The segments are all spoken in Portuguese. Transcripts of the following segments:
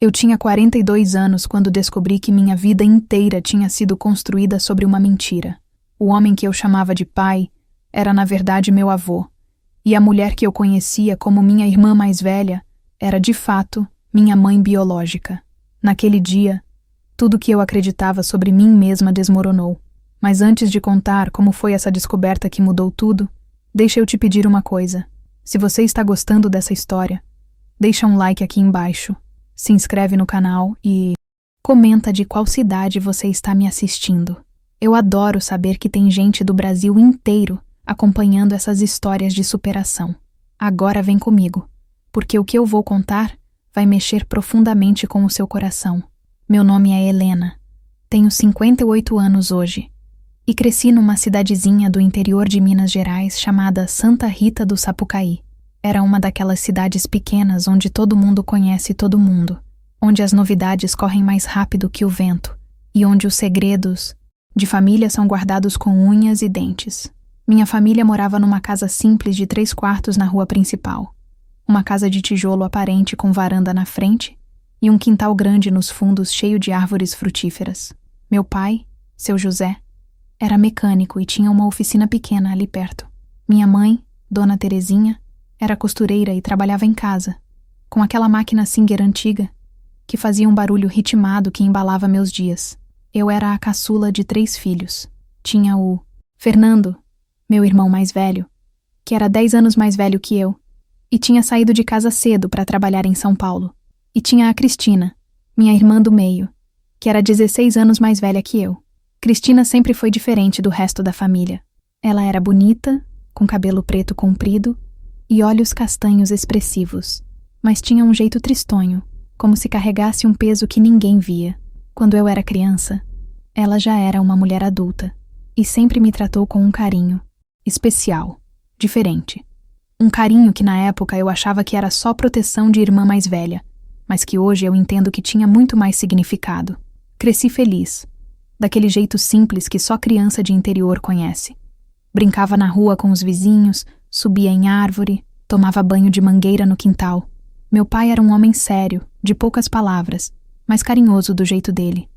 Eu tinha 42 anos quando descobri que minha vida inteira tinha sido construída sobre uma mentira. O homem que eu chamava de pai era na verdade meu avô, e a mulher que eu conhecia como minha irmã mais velha era de fato minha mãe biológica. Naquele dia, tudo que eu acreditava sobre mim mesma desmoronou. Mas antes de contar como foi essa descoberta que mudou tudo, deixa eu te pedir uma coisa. Se você está gostando dessa história, deixa um like aqui embaixo, se inscreve no canal e comenta de qual cidade você está me assistindo. Eu adoro saber que tem gente do Brasil inteiro acompanhando essas histórias de superação. Agora vem comigo, porque o que eu vou contar vai mexer profundamente com o seu coração. Meu nome é Helena, tenho 58 anos hoje e cresci numa cidadezinha do interior de Minas Gerais chamada Santa Rita do Sapucaí. Era uma daquelas cidades pequenas onde todo mundo conhece todo mundo, onde as novidades correm mais rápido que o vento e onde os segredos de família são guardados com unhas e dentes. Minha família morava numa casa simples de 3 quartos na rua principal. Uma casa de tijolo aparente com varanda na frente e um quintal grande nos fundos cheio de árvores frutíferas. Meu pai, seu José, era mecânico e tinha uma oficina pequena ali perto. Minha mãe, Dona Terezinha, era costureira e trabalhava em casa, com aquela máquina Singer antiga, que fazia um barulho ritmado que embalava meus dias. Eu era a caçula de 3 filhos. Tinha o Fernando, meu irmão mais velho, que era 10 anos mais velho que eu, e tinha saído de casa cedo para trabalhar em São Paulo. E tinha a Cristina, minha irmã do meio, que era 16 anos mais velha que eu. Cristina sempre foi diferente do resto da família. Ela era bonita, com cabelo preto comprido e olhos castanhos expressivos, mas tinha um jeito tristonho, como se carregasse um peso que ninguém via. Quando eu era criança, ela já era uma mulher adulta e sempre me tratou com um carinho especial, diferente. Um carinho que na época eu achava que era só proteção de irmã mais velha, mas que hoje eu entendo que tinha muito mais significado. Cresci feliz, daquele jeito simples que só criança de interior conhece. Brincava na rua com os vizinhos, subia em árvore, tomava banho de mangueira no quintal. Meu pai era um homem sério, de poucas palavras, mas carinhoso do jeito dele.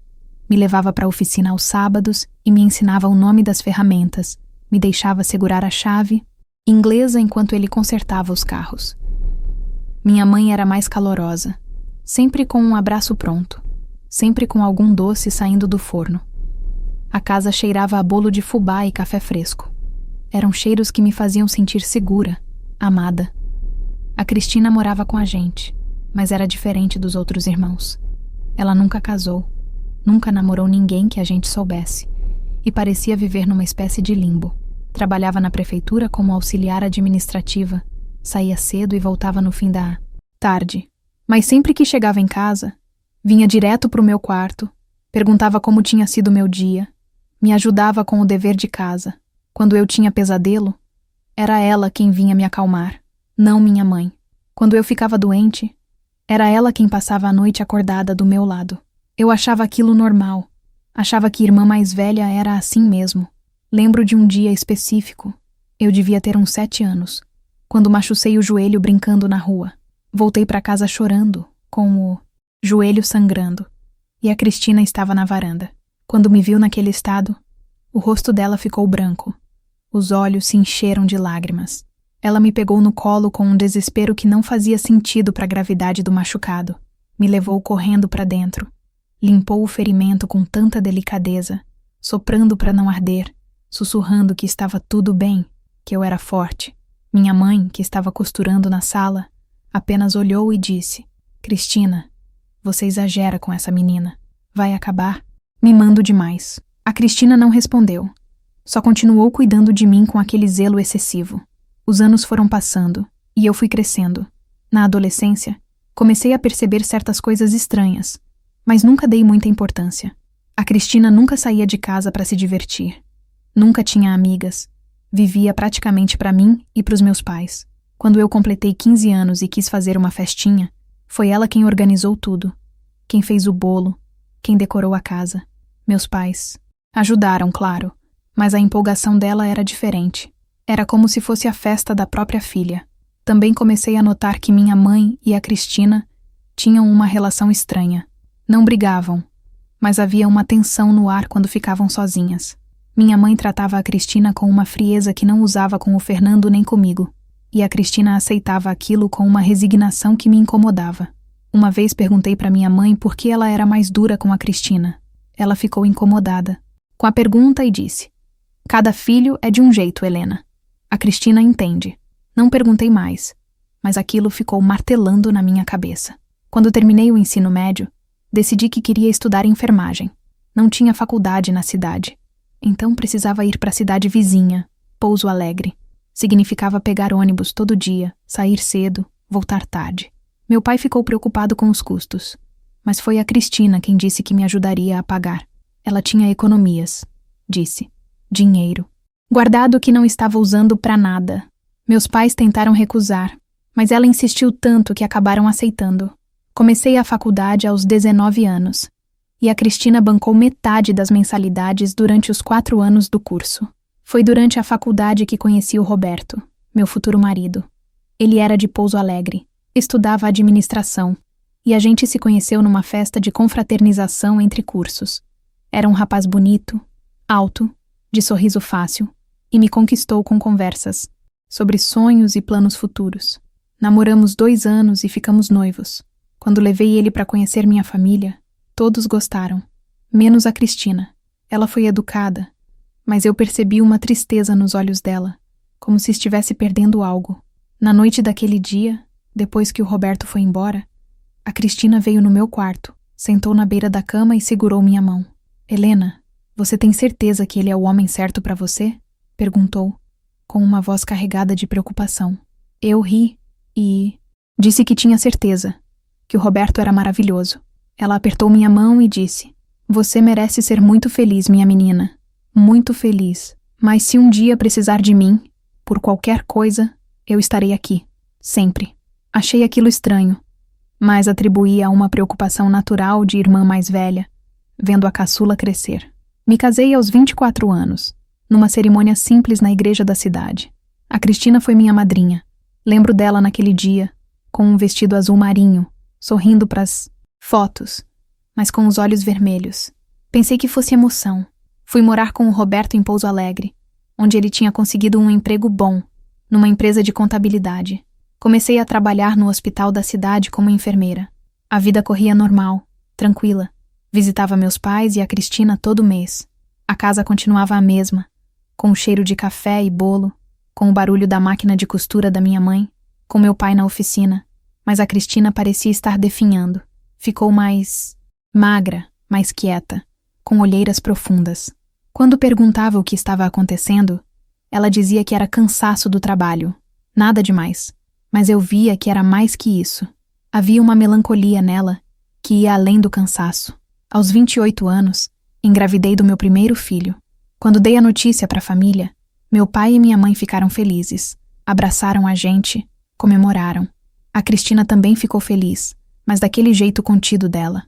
Me levava para a oficina aos sábados e me ensinava o nome das ferramentas, me deixava segurar a chave inglesa enquanto ele consertava os carros. Minha mãe era mais calorosa, sempre com um abraço pronto, sempre com algum doce saindo do forno. A casa cheirava a bolo de fubá e café fresco. Eram cheiros que me faziam sentir segura, amada. A Cristina morava com a gente, mas era diferente dos outros irmãos. Ela nunca casou, nunca namorou ninguém que a gente soubesse, e parecia viver numa espécie de limbo. Trabalhava na prefeitura como auxiliar administrativa, saía cedo e voltava no fim da tarde. Mas sempre que chegava em casa, vinha direto para o meu quarto, perguntava como tinha sido meu dia, me ajudava com o dever de casa. Quando eu tinha pesadelo, era ela quem vinha me acalmar, não minha mãe. Quando eu ficava doente, era ela quem passava a noite acordada do meu lado. Eu achava aquilo normal, achava que irmã mais velha era assim mesmo. Lembro de um dia específico, eu devia ter uns 7 anos, quando machucei o joelho brincando na rua. Voltei para casa chorando, com o joelho sangrando, e a Cristina estava na varanda. Quando me viu naquele estado, o rosto dela ficou branco. Os olhos se encheram de lágrimas. Ela me pegou no colo com um desespero que não fazia sentido para a gravidade do machucado. Me levou correndo para dentro. Limpou o ferimento com tanta delicadeza, soprando para não arder, sussurrando que estava tudo bem, que eu era forte. Minha mãe, que estava costurando na sala, apenas olhou e disse: Cristina, você exagera com essa menina. Vai acabar mimando demais. A Cristina não respondeu. Só continuou cuidando de mim com aquele zelo excessivo. Os anos foram passando e eu fui crescendo. Na adolescência, comecei a perceber certas coisas estranhas, mas nunca dei muita importância. A Cristina nunca saía de casa para se divertir. Nunca tinha amigas. Vivia praticamente para mim e para os meus pais. Quando eu completei 15 anos e quis fazer uma festinha, foi ela quem organizou tudo. Quem fez o bolo, quem decorou a casa. Meus pais ajudaram, claro, mas a empolgação dela era diferente. Era como se fosse a festa da própria filha. Também comecei a notar que minha mãe e a Cristina Tinham uma relação estranha. Não brigavam, mas havia uma tensão no ar quando ficavam sozinhas. Minha mãe tratava a Cristina com uma frieza que não usava com o Fernando nem comigo, e a Cristina aceitava aquilo com uma resignação que me incomodava. Uma vez perguntei para minha mãe por que ela era mais dura com a Cristina. Ela ficou incomodada com a pergunta e disse: "Cada filho é de um jeito, Helena. A Cristina entende." Não perguntei mais, mas aquilo ficou martelando na minha cabeça. Quando terminei o ensino médio, decidi que queria estudar enfermagem. Não tinha faculdade na cidade, então precisava ir para a cidade vizinha, Pouso Alegre. Significava pegar ônibus todo dia, sair cedo, voltar tarde. Meu pai ficou preocupado com os custos, mas foi a Cristina quem disse que me ajudaria a pagar. Ela tinha economias, disse. Dinheiro. Guardado que não estava usando para nada. Meus pais tentaram recusar, mas ela insistiu tanto que acabaram aceitando. Comecei a faculdade aos 19 anos, e a Cristina bancou metade das mensalidades durante os 4 anos do curso. Foi durante a faculdade que conheci o Roberto, meu futuro marido. Ele era de Pouso Alegre, estudava administração, e a gente se conheceu numa festa de confraternização entre cursos. Era um rapaz bonito, alto, de sorriso fácil, e me conquistou com conversas sobre sonhos e planos futuros. Namoramos 2 anos e ficamos noivos. Quando levei ele para conhecer minha família, todos gostaram, menos a Cristina. Ela foi educada, mas eu percebi uma tristeza nos olhos dela, como se estivesse perdendo algo. Na noite daquele dia, depois que o Roberto foi embora, a Cristina veio no meu quarto, sentou na beira da cama e segurou minha mão. "Helena, você tem certeza que ele é o homem certo para você?" perguntou, com uma voz carregada de preocupação. Eu ri e disse que tinha certeza, que o Roberto era maravilhoso. Ela apertou minha mão e disse: "Você merece ser muito feliz, minha menina. Muito feliz. Mas se um dia precisar de mim, por qualquer coisa, eu estarei aqui. Sempre." Achei aquilo estranho, mas atribuí a uma preocupação natural de irmã mais velha, vendo a caçula crescer. Me casei aos 24 anos, numa cerimônia simples na igreja da cidade. A Cristina foi minha madrinha. Lembro dela naquele dia, com um vestido azul marinho, sorrindo para as fotos, mas com os olhos vermelhos. Pensei que fosse emoção. Fui morar com o Roberto em Pouso Alegre, onde ele tinha conseguido um emprego bom, numa empresa de contabilidade. Comecei a trabalhar no hospital da cidade como enfermeira. A vida corria normal, tranquila. Visitava meus pais e a Cristina todo mês. A casa continuava a mesma, com o cheiro de café e bolo, com o barulho da máquina de costura da minha mãe, com meu pai na oficina. Mas a Cristina parecia estar definhando. Ficou mais magra, mais quieta, com olheiras profundas. Quando perguntava o que estava acontecendo, ela dizia que era cansaço do trabalho. Nada demais. Mas eu via que era mais que isso. Havia uma melancolia nela que ia além do cansaço. Aos 28 anos, engravidei do meu primeiro filho. Quando dei a notícia para a família, meu pai e minha mãe ficaram felizes. Abraçaram a gente, comemoraram. A Cristina também ficou feliz, mas daquele jeito contido dela.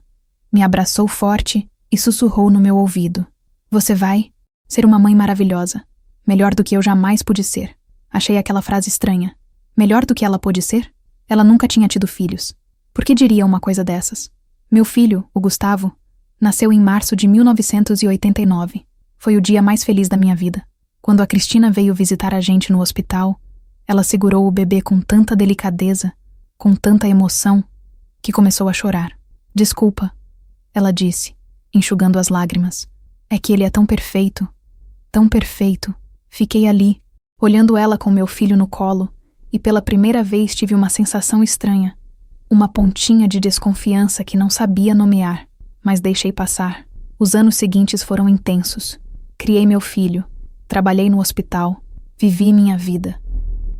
Me abraçou forte e sussurrou no meu ouvido: "Você vai ser uma mãe maravilhosa, melhor do que eu jamais pude ser." Achei aquela frase estranha. Melhor do que ela pôde ser? Ela nunca tinha tido filhos. Por que diria uma coisa dessas? Meu filho, o Gustavo, nasceu em março de 1989. Foi o dia mais feliz da minha vida. Quando a Cristina veio visitar a gente no hospital, ela segurou o bebê com tanta delicadeza, com tanta emoção, que começou a chorar. "Desculpa", ela disse, enxugando as lágrimas. "É que ele é tão perfeito, tão perfeito." Fiquei ali, olhando ela com meu filho no colo, e pela primeira vez tive uma sensação estranha, uma pontinha de desconfiança que não sabia nomear, mas deixei passar. Os anos seguintes foram intensos. Criei meu filho, trabalhei no hospital, vivi minha vida.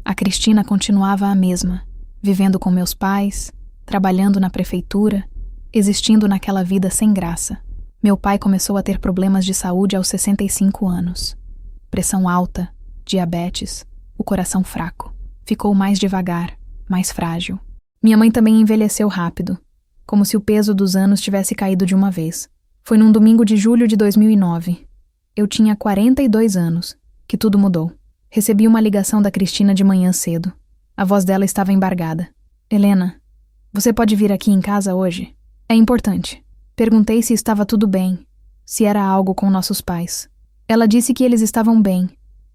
A Cristina continuava a mesma, vivendo com meus pais, trabalhando na prefeitura, existindo naquela vida sem graça. Meu pai começou a ter problemas de saúde aos 65 anos. Pressão alta, diabetes, o coração fraco. Ficou mais devagar, mais frágil. Minha mãe também envelheceu rápido, como se o peso dos anos tivesse caído de uma vez. Foi num domingo de julho de 2009. Eu tinha 42 anos, que tudo mudou. Recebi uma ligação da Cristina de manhã cedo. A voz dela estava embargada. "Helena, Você pode vir aqui em casa hoje? É importante. Perguntei se estava tudo bem, se era algo com nossos pais. Ela disse que eles estavam bem,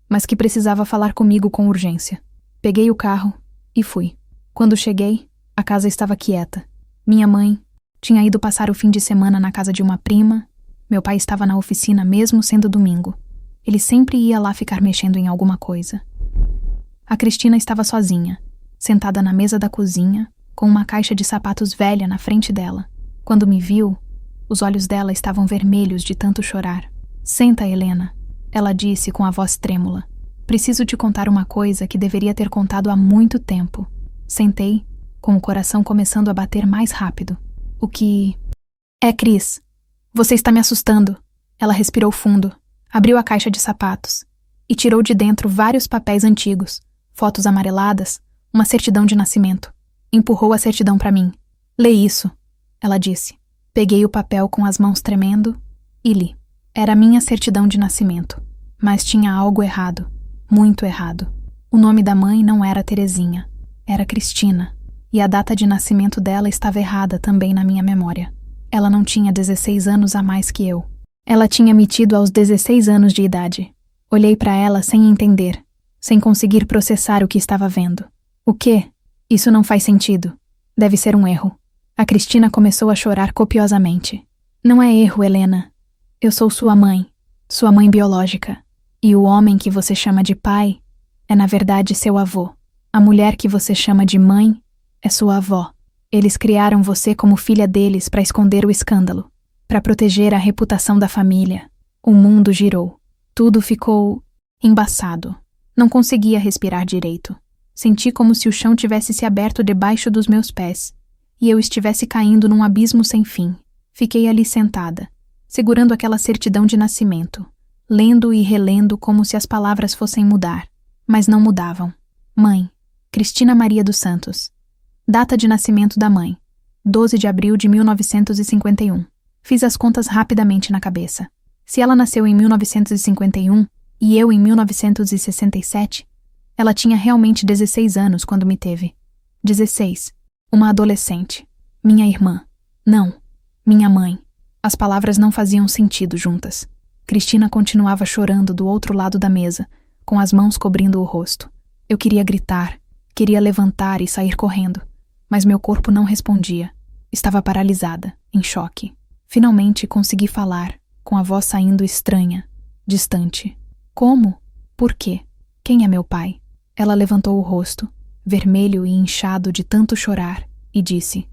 mas que precisava falar comigo com urgência. Peguei o carro e fui. Quando cheguei, a casa estava quieta. Minha mãe tinha ido passar o fim de semana na casa de uma prima. Meu pai estava na oficina mesmo sendo domingo. Ele sempre ia lá ficar mexendo em alguma coisa. A Cristina estava sozinha, sentada na mesa da cozinha, com uma caixa de sapatos velha na frente dela. Quando me viu, os olhos dela estavam vermelhos de tanto chorar. Senta, Helena, ela disse com a voz trêmula. Preciso te contar uma coisa que deveria ter contado há muito tempo. Sentei, com o coração começando a bater mais rápido. O que... É, Cris. Você está me assustando. Ela respirou fundo, abriu a caixa de sapatos e tirou de dentro vários papéis antigos, fotos amareladas, uma certidão de nascimento. Empurrou a certidão para mim. Lê isso, ela disse. Peguei o papel com as mãos tremendo e li. Era minha certidão de nascimento, mas tinha algo errado, muito errado. O nome da mãe não era Terezinha, era Cristina, e a data de nascimento dela estava errada também na minha memória. Ela não tinha 16 anos a mais que eu. Ela tinha me tido aos 16 anos de idade. Olhei para ela sem entender, sem conseguir processar o que estava vendo. O quê? Isso não faz sentido. Deve ser um erro. A Cristina começou a chorar copiosamente. Não é erro, Helena. Eu sou sua mãe biológica. E o homem que você chama de pai é na verdade seu avô. A mulher que você chama de mãe é sua avó. Eles criaram você como filha deles para esconder o escândalo, para proteger a reputação da família. O mundo girou. Tudo ficou embaçado. Não conseguia respirar direito. Senti como se o chão tivesse se aberto debaixo dos meus pés e eu estivesse caindo num abismo sem fim. Fiquei ali sentada, segurando aquela certidão de nascimento, lendo e relendo como se as palavras fossem mudar, mas não mudavam. Mãe, Cristina Maria dos Santos. Data de nascimento da mãe, 12 de abril de 1951. Fiz as contas rapidamente na cabeça. Se ela nasceu em 1951 e eu em 1967, ela tinha realmente 16 anos quando me teve. 16. Uma adolescente. Minha irmã. Não. Minha mãe. As palavras não faziam sentido juntas. Cristina continuava chorando do outro lado da mesa, com as mãos cobrindo o rosto. Eu queria gritar, queria levantar e sair correndo, mas meu corpo não respondia. Estava paralisada, em choque. Finalmente consegui falar, com a voz saindo estranha, distante. Como? Por quê? Quem é meu pai? Ela levantou o rosto, vermelho e inchado de tanto chorar, e disse: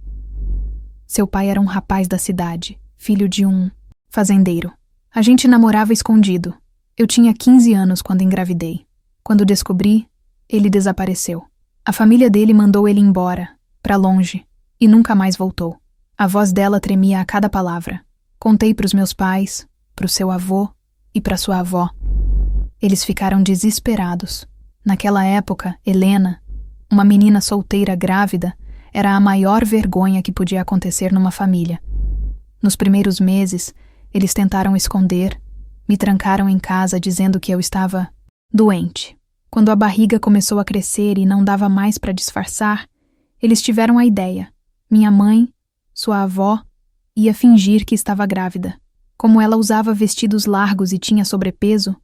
Seu pai era um rapaz da cidade, filho de um fazendeiro. A gente namorava escondido. Eu tinha 15 anos quando engravidei. Quando descobri, ele desapareceu. A família dele mandou ele embora, para longe, e nunca mais voltou. A voz dela tremia a cada palavra. Contei para os meus pais, para o seu avô e para sua avó. Eles ficaram desesperados. Naquela época, Helena, uma menina solteira grávida, era a maior vergonha que podia acontecer numa família. Nos primeiros meses, eles tentaram esconder, me trancaram em casa dizendo que eu estava doente. Quando a barriga começou a crescer e não dava mais para disfarçar, eles tiveram a ideia. Minha mãe, sua avó, ia fingir que estava grávida. Como ela usava vestidos largos e tinha sobrepeso,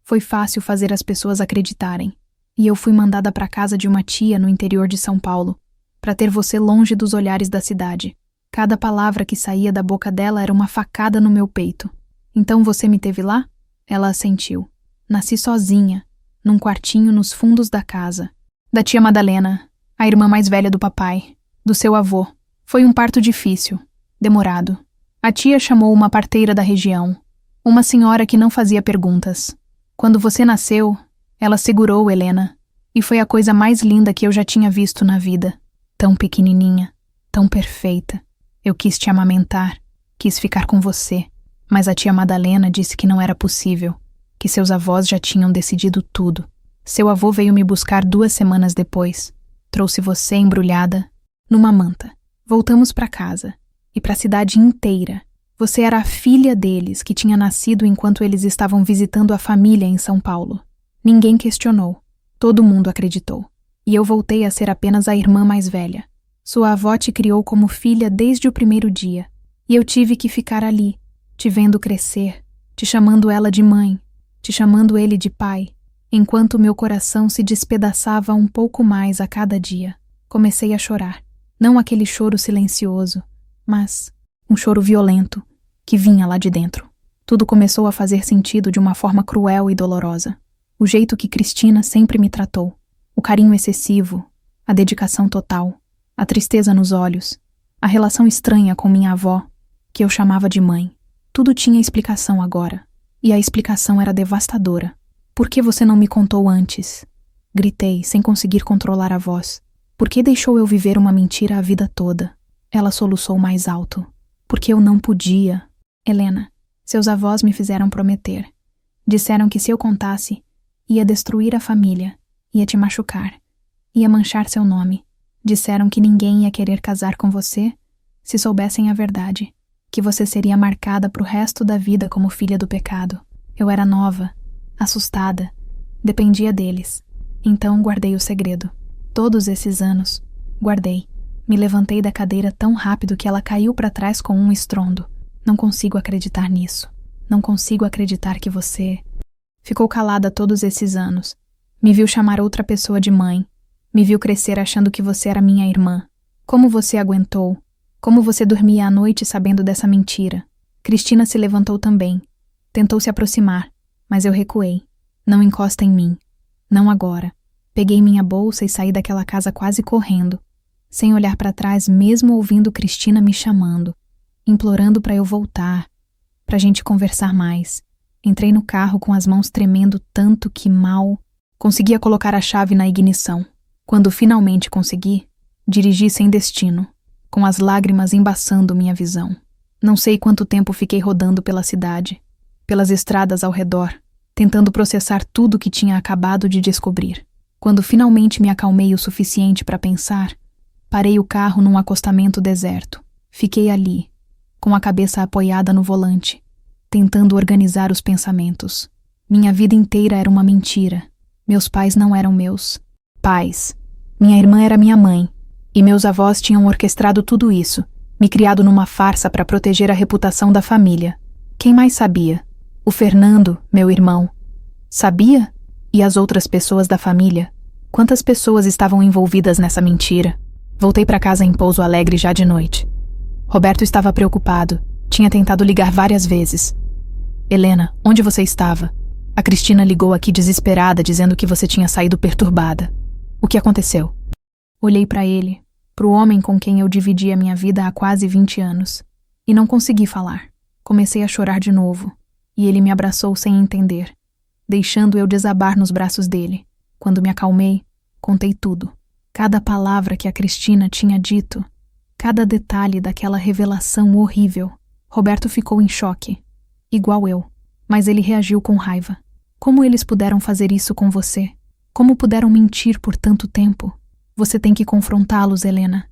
foi fácil fazer as pessoas acreditarem. E eu fui mandada para casa de uma tia no interior de São Paulo, para ter você longe dos olhares da cidade. Cada palavra que saía da boca dela era uma facada no meu peito. Então você me teve lá? Ela assentiu. Nasci sozinha, num quartinho nos fundos da casa. Da tia Madalena, a irmã mais velha do papai, do seu avô. Foi um parto difícil, demorado. A tia chamou uma parteira da região, uma senhora que não fazia perguntas. Quando você nasceu, ela segurou Helena, e foi a coisa mais linda que eu já tinha visto na vida. Tão pequenininha, tão perfeita. Eu quis te amamentar, quis ficar com você, mas a tia Madalena disse que não era possível, que seus avós já tinham decidido tudo. Seu avô veio me buscar 2 semanas depois. Trouxe você embrulhada numa manta. Voltamos para casa, e para a cidade inteira. Você era a filha deles, que tinha nascido enquanto eles estavam visitando a família em São Paulo. Ninguém questionou. Todo mundo acreditou. E eu voltei a ser apenas a irmã mais velha. Sua avó te criou como filha desde o primeiro dia, e eu tive que ficar ali, te vendo crescer, te chamando ela de mãe, te chamando ele de pai, enquanto meu coração se despedaçava um pouco mais a cada dia. Comecei a chorar, não aquele choro silencioso, mas um choro violento, que vinha lá de dentro. Tudo começou a fazer sentido de uma forma cruel e dolorosa. O jeito que Cristina sempre me tratou, o carinho excessivo, a dedicação total, a tristeza nos olhos, a relação estranha com minha avó, que eu chamava de mãe. Tudo tinha explicação agora, e a explicação era devastadora. Por que você não me contou antes? Gritei, sem conseguir controlar a voz. Por que deixou eu viver uma mentira a vida toda? Ela soluçou mais alto. Porque eu não podia. Helena, seus avós me fizeram prometer. Disseram que se eu contasse, ia destruir a família, ia te machucar, ia manchar seu nome. Disseram que ninguém ia querer casar com você se soubessem a verdade, que você seria marcada pro resto da vida como filha do pecado. Eu era nova, assustada, dependia deles. Então guardei o segredo. Todos esses anos, guardei. Me levantei da cadeira tão rápido que ela caiu para trás com um estrondo. Não consigo acreditar nisso. Não consigo acreditar que você... Ficou calada todos esses anos. Me viu chamar outra pessoa de mãe. Me viu crescer achando que você era minha irmã. Como você aguentou? Como você dormia à noite sabendo dessa mentira? Cristina se levantou também. Tentou se aproximar, mas eu recuei. Não encosta em mim. Não agora. Peguei minha bolsa e saí daquela casa quase correndo, sem olhar para trás, mesmo ouvindo Cristina me chamando, implorando para eu voltar, pra gente conversar mais. Entrei no carro com as mãos tremendo tanto que mal conseguia colocar a chave na ignição. Quando finalmente consegui, dirigi sem destino, com as lágrimas embaçando minha visão. Não sei quanto tempo fiquei rodando pela cidade, pelas estradas ao redor, tentando processar tudo que tinha acabado de descobrir. Quando finalmente me acalmei o suficiente para pensar, parei o carro num acostamento deserto. Fiquei ali, com a cabeça apoiada no volante, tentando organizar os pensamentos. Minha vida inteira era uma mentira. Meus pais não eram meus pais. Minha irmã era minha mãe, e meus avós tinham orquestrado tudo isso, me criado numa farsa para proteger a reputação da família. Quem mais sabia? O Fernando, meu irmão. Sabia? E as outras pessoas da família? Quantas pessoas estavam envolvidas nessa mentira? Voltei para casa em Pouso Alegre já de noite. Roberto estava preocupado. Tinha tentado ligar várias vezes. Helena, onde você estava? A Cristina ligou aqui desesperada, dizendo que você tinha saído perturbada. O que aconteceu? Olhei para ele, pro homem com quem eu dividia minha vida há quase 20 anos, e não consegui falar. Comecei a chorar de novo, e ele me abraçou sem entender, deixando eu desabar nos braços dele. Quando me acalmei, contei tudo. Cada palavra que a Cristina tinha dito, cada detalhe daquela revelação horrível. Roberto ficou em choque, igual eu, mas ele reagiu com raiva. Como eles puderam fazer isso com você? Como puderam mentir por tanto tempo? Você tem que confrontá-los, Helena.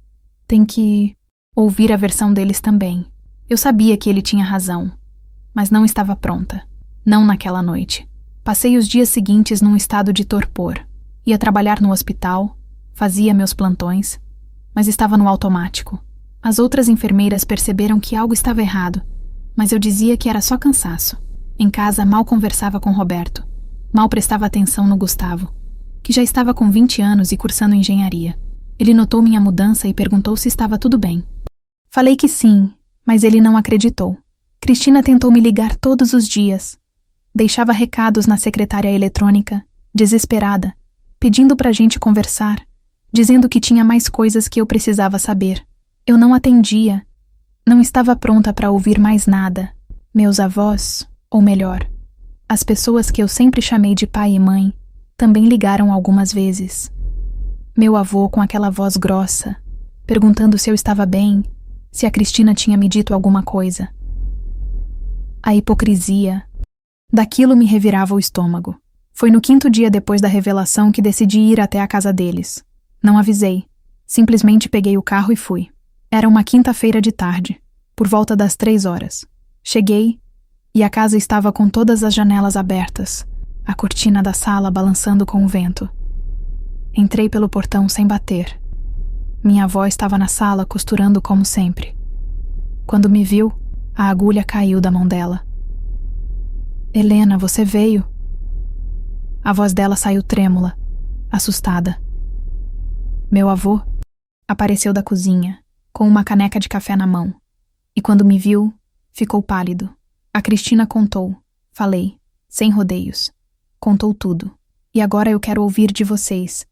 Tem que ouvir a versão deles também. Eu sabia que ele tinha razão, mas não estava pronta. Não naquela noite. Passei os dias seguintes num estado de torpor. Ia trabalhar no hospital, fazia meus plantões, mas estava no automático. As outras enfermeiras perceberam que algo estava errado, mas eu dizia que era só cansaço. Em casa, mal conversava com Roberto. Mal prestava atenção no Gustavo, que já estava com 20 anos e cursando engenharia. Ele notou minha mudança e perguntou se estava tudo bem. Falei que sim, mas ele não acreditou. Cristina tentou me ligar todos os dias. Deixava recados na secretária eletrônica, desesperada, pedindo pra gente conversar, dizendo que tinha mais coisas que eu precisava saber. Eu não atendia. Não estava pronta para ouvir mais nada. Meus avós, ou melhor, as pessoas que eu sempre chamei de pai e mãe, também ligaram algumas vezes. Meu avô com aquela voz grossa, perguntando se eu estava bem, se a Cristina tinha me dito alguma coisa. A hipocrisia. Daquilo me revirava o estômago. Foi no 5º dia depois da revelação que decidi ir até a casa deles. Não avisei. Simplesmente peguei o carro e fui. Era uma quinta-feira de tarde, por volta das 3 horas. Cheguei e a casa estava com todas as janelas abertas, a cortina da sala balançando com o vento. Entrei pelo portão sem bater. Minha avó estava na sala costurando como sempre. Quando me viu, a agulha caiu da mão dela. Helena, você veio? A voz dela saiu trêmula, assustada. Meu avô apareceu da cozinha, com uma caneca de café na mão, e quando me viu, ficou pálido. A Cristina contou, falei, sem rodeios. Contou tudo. E agora eu quero ouvir de vocês.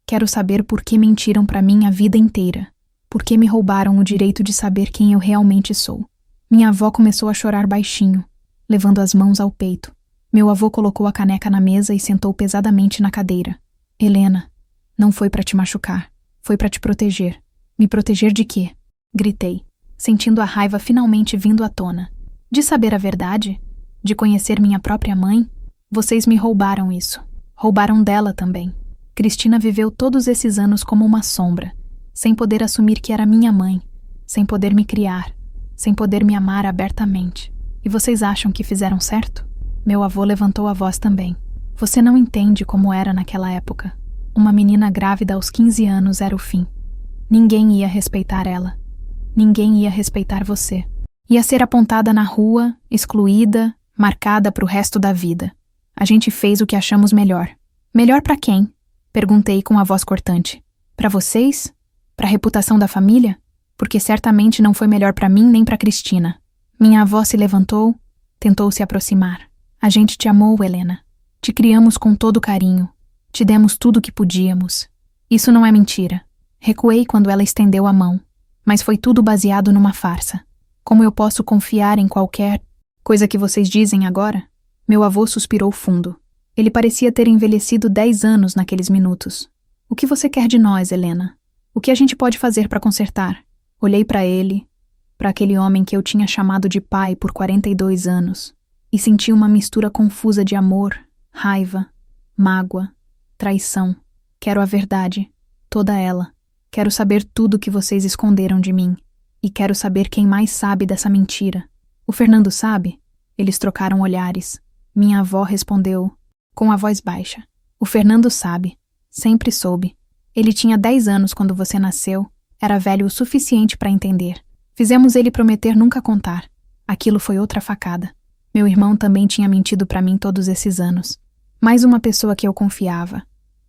Quero saber por que mentiram pra mim a vida inteira. Por que me roubaram o direito de saber quem eu realmente sou. Minha avó começou a chorar baixinho, levando as mãos ao peito. Meu avô colocou a caneca na mesa e sentou pesadamente na cadeira. Helena, não foi pra te machucar. Foi pra te proteger. Me proteger de quê? Gritei, sentindo a raiva finalmente vindo à tona. De saber a verdade? De conhecer minha própria mãe? Vocês me roubaram isso. Roubaram dela também. Cristina viveu todos esses anos como uma sombra, sem poder assumir que era minha mãe, sem poder me criar, sem poder me amar abertamente. E vocês acham que fizeram certo? Meu avô levantou a voz também. Você não entende como era naquela época. Uma menina grávida aos 15 anos era o fim. Ninguém ia respeitar ela. Ninguém ia respeitar você. Ia ser apontada na rua, excluída, marcada pro resto da vida. A gente fez o que achamos melhor. Melhor pra quem? Perguntei com a voz cortante. Pra vocês? Pra reputação da família? Porque certamente não foi melhor pra mim nem pra Cristina. Minha avó se levantou, tentou se aproximar. A gente te amou, Helena. Te criamos com todo carinho. Te demos tudo o que podíamos. Isso não é mentira. Recuei quando ela estendeu a mão. Mas foi tudo baseado numa farsa. Como eu posso confiar em qualquer coisa que vocês dizem agora? Meu avô suspirou fundo. Ele parecia ter envelhecido 10 anos naqueles minutos. O que você quer de nós, Helena? O que a gente pode fazer para consertar? Olhei para ele, para aquele homem que eu tinha chamado de pai por 42 anos, e senti uma mistura confusa de amor, raiva, mágoa, traição. Quero a verdade, toda ela. Quero saber tudo o que vocês esconderam de mim. E quero saber quem mais sabe dessa mentira. O Fernando sabe? Eles trocaram olhares. Minha avó respondeu, com a voz baixa. O Fernando sabe. Sempre soube. Ele tinha 10 anos quando você nasceu. Era velho o suficiente para entender. Fizemos ele prometer nunca contar. Aquilo foi outra facada. Meu irmão também tinha mentido para mim todos esses anos. Mais uma pessoa que eu confiava.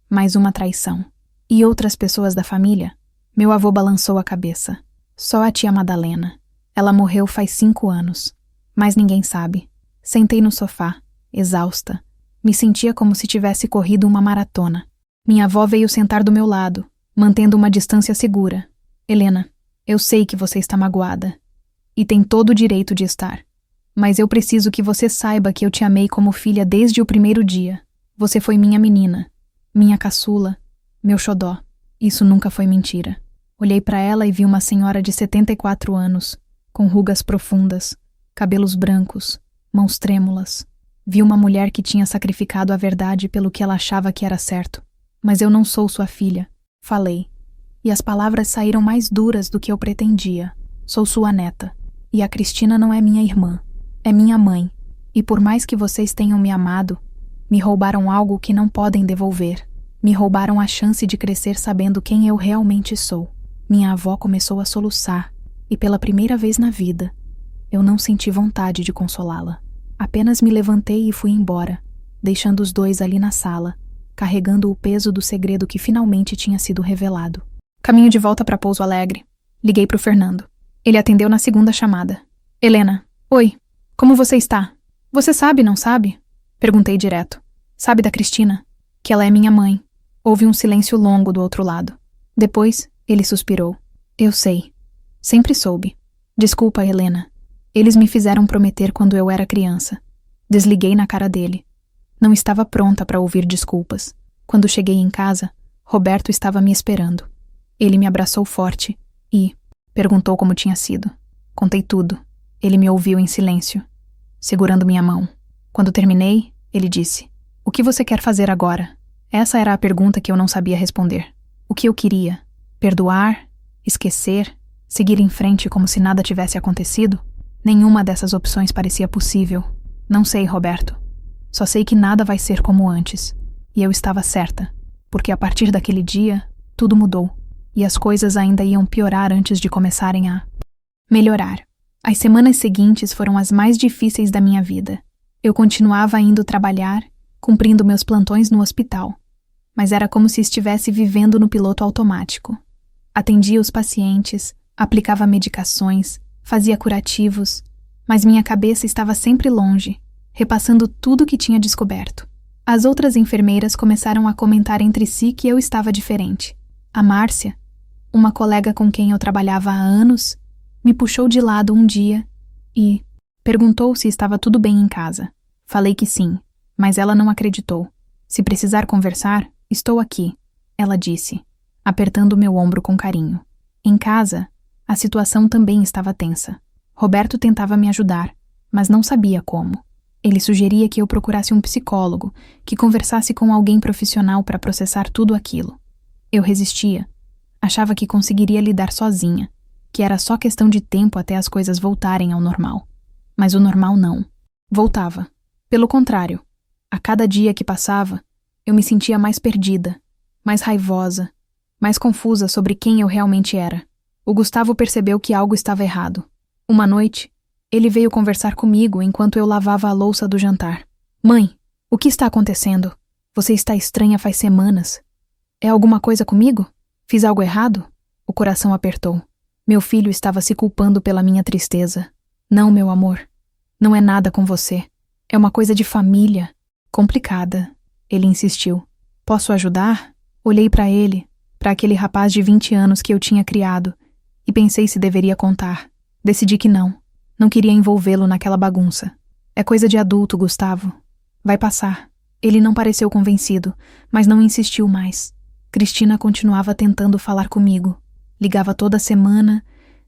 Mais uma traição. E outras pessoas da família? Meu avô balançou a cabeça. Só a tia Madalena. Ela morreu faz 5 anos. Mas ninguém sabe. Sentei no sofá, exausta. Me sentia como se tivesse corrido uma maratona. Minha avó veio sentar do meu lado, mantendo uma distância segura. Helena, eu sei que você está magoada. E tem todo o direito de estar. Mas eu preciso que você saiba que eu te amei como filha desde o primeiro dia. Você foi minha menina, minha caçula, meu xodó. Isso nunca foi mentira. Olhei para ela e vi uma senhora de 74 anos, com rugas profundas, cabelos brancos, mãos trêmulas. Vi uma mulher que tinha sacrificado a verdade pelo que ela achava que era certo. Mas eu não sou sua filha, falei. E as palavras saíram mais duras do que eu pretendia. Sou sua neta. E a Cristina não é minha irmã. É minha mãe. E por mais que vocês tenham me amado, me roubaram algo que não podem devolver. Me roubaram a chance de crescer sabendo quem eu realmente sou. Minha avó começou a soluçar. E pela primeira vez na vida, eu não senti vontade de consolá-la. Apenas me levantei e fui embora, deixando os dois ali na sala, carregando o peso do segredo que finalmente tinha sido revelado. Caminho de volta para Pouso Alegre. Liguei pro Fernando. Ele atendeu na segunda chamada. Helena, oi, como você está? Você sabe, não sabe? Perguntei direto. Sabe da Cristina? Que ela é minha mãe. Houve um silêncio longo do outro lado. Depois, ele suspirou. Eu sei. Sempre soube. Desculpa, Helena. Eles me fizeram prometer quando eu era criança. Desliguei na cara dele. Não estava pronta para ouvir desculpas. Quando cheguei em casa, Roberto estava me esperando. Ele me abraçou forte e perguntou como tinha sido. Contei tudo. Ele me ouviu em silêncio, segurando minha mão. Quando terminei, ele disse: O que você quer fazer agora? Essa era a pergunta que eu não sabia responder. O que eu queria? Perdoar? Esquecer? Seguir em frente como se nada tivesse acontecido? Nenhuma dessas opções parecia possível. Não sei, Roberto. Só sei que nada vai ser como antes. E eu estava certa, porque a partir daquele dia, tudo mudou. e as coisas ainda iam piorar antes de começarem a melhorar. As semanas seguintes foram as mais difíceis da minha vida. Eu continuava indo trabalhar, cumprindo meus plantões no hospital, mas era como se estivesse vivendo no piloto automático. Atendia os pacientes, aplicava medicações, fazia curativos, mas minha cabeça estava sempre longe, repassando tudo o que tinha descoberto. As outras enfermeiras começaram a comentar entre si que eu estava diferente. A Márcia, uma colega com quem eu trabalhava há anos, me puxou de lado um dia e perguntou se estava tudo bem em casa. Falei que sim, mas ela não acreditou. Se precisar conversar, estou aqui, ela disse, apertando meu ombro com carinho. Em casa, a situação também estava tensa. Roberto tentava me ajudar, mas não sabia como. Ele sugeria que eu procurasse um psicólogo, que conversasse com alguém profissional para processar tudo aquilo. Eu resistia. Achava que conseguiria lidar sozinha, que era só questão de tempo até as coisas voltarem ao normal. Mas o normal não. Voltava. Pelo contrário, a cada dia que passava, eu me sentia mais perdida, mais raivosa, mais confusa sobre quem eu realmente era. O Gustavo percebeu que algo estava errado. Uma noite, ele veio conversar comigo enquanto eu lavava a louça do jantar. Mãe, o que está acontecendo? Você está estranha faz semanas. É alguma coisa comigo? Fiz algo errado? O coração apertou. Meu filho estava se culpando pela minha tristeza. Não, meu amor. Não é nada com você. É uma coisa de família. Complicada. Ele insistiu. Posso ajudar? Olhei para ele, para aquele rapaz de 20 anos que eu tinha criado, e pensei se deveria contar. Decidi que não. Não queria envolvê-lo naquela bagunça. É coisa de adulto, Gustavo. Vai passar. Ele não pareceu convencido, mas não insistiu mais. Cristina continuava tentando falar comigo. Ligava toda semana,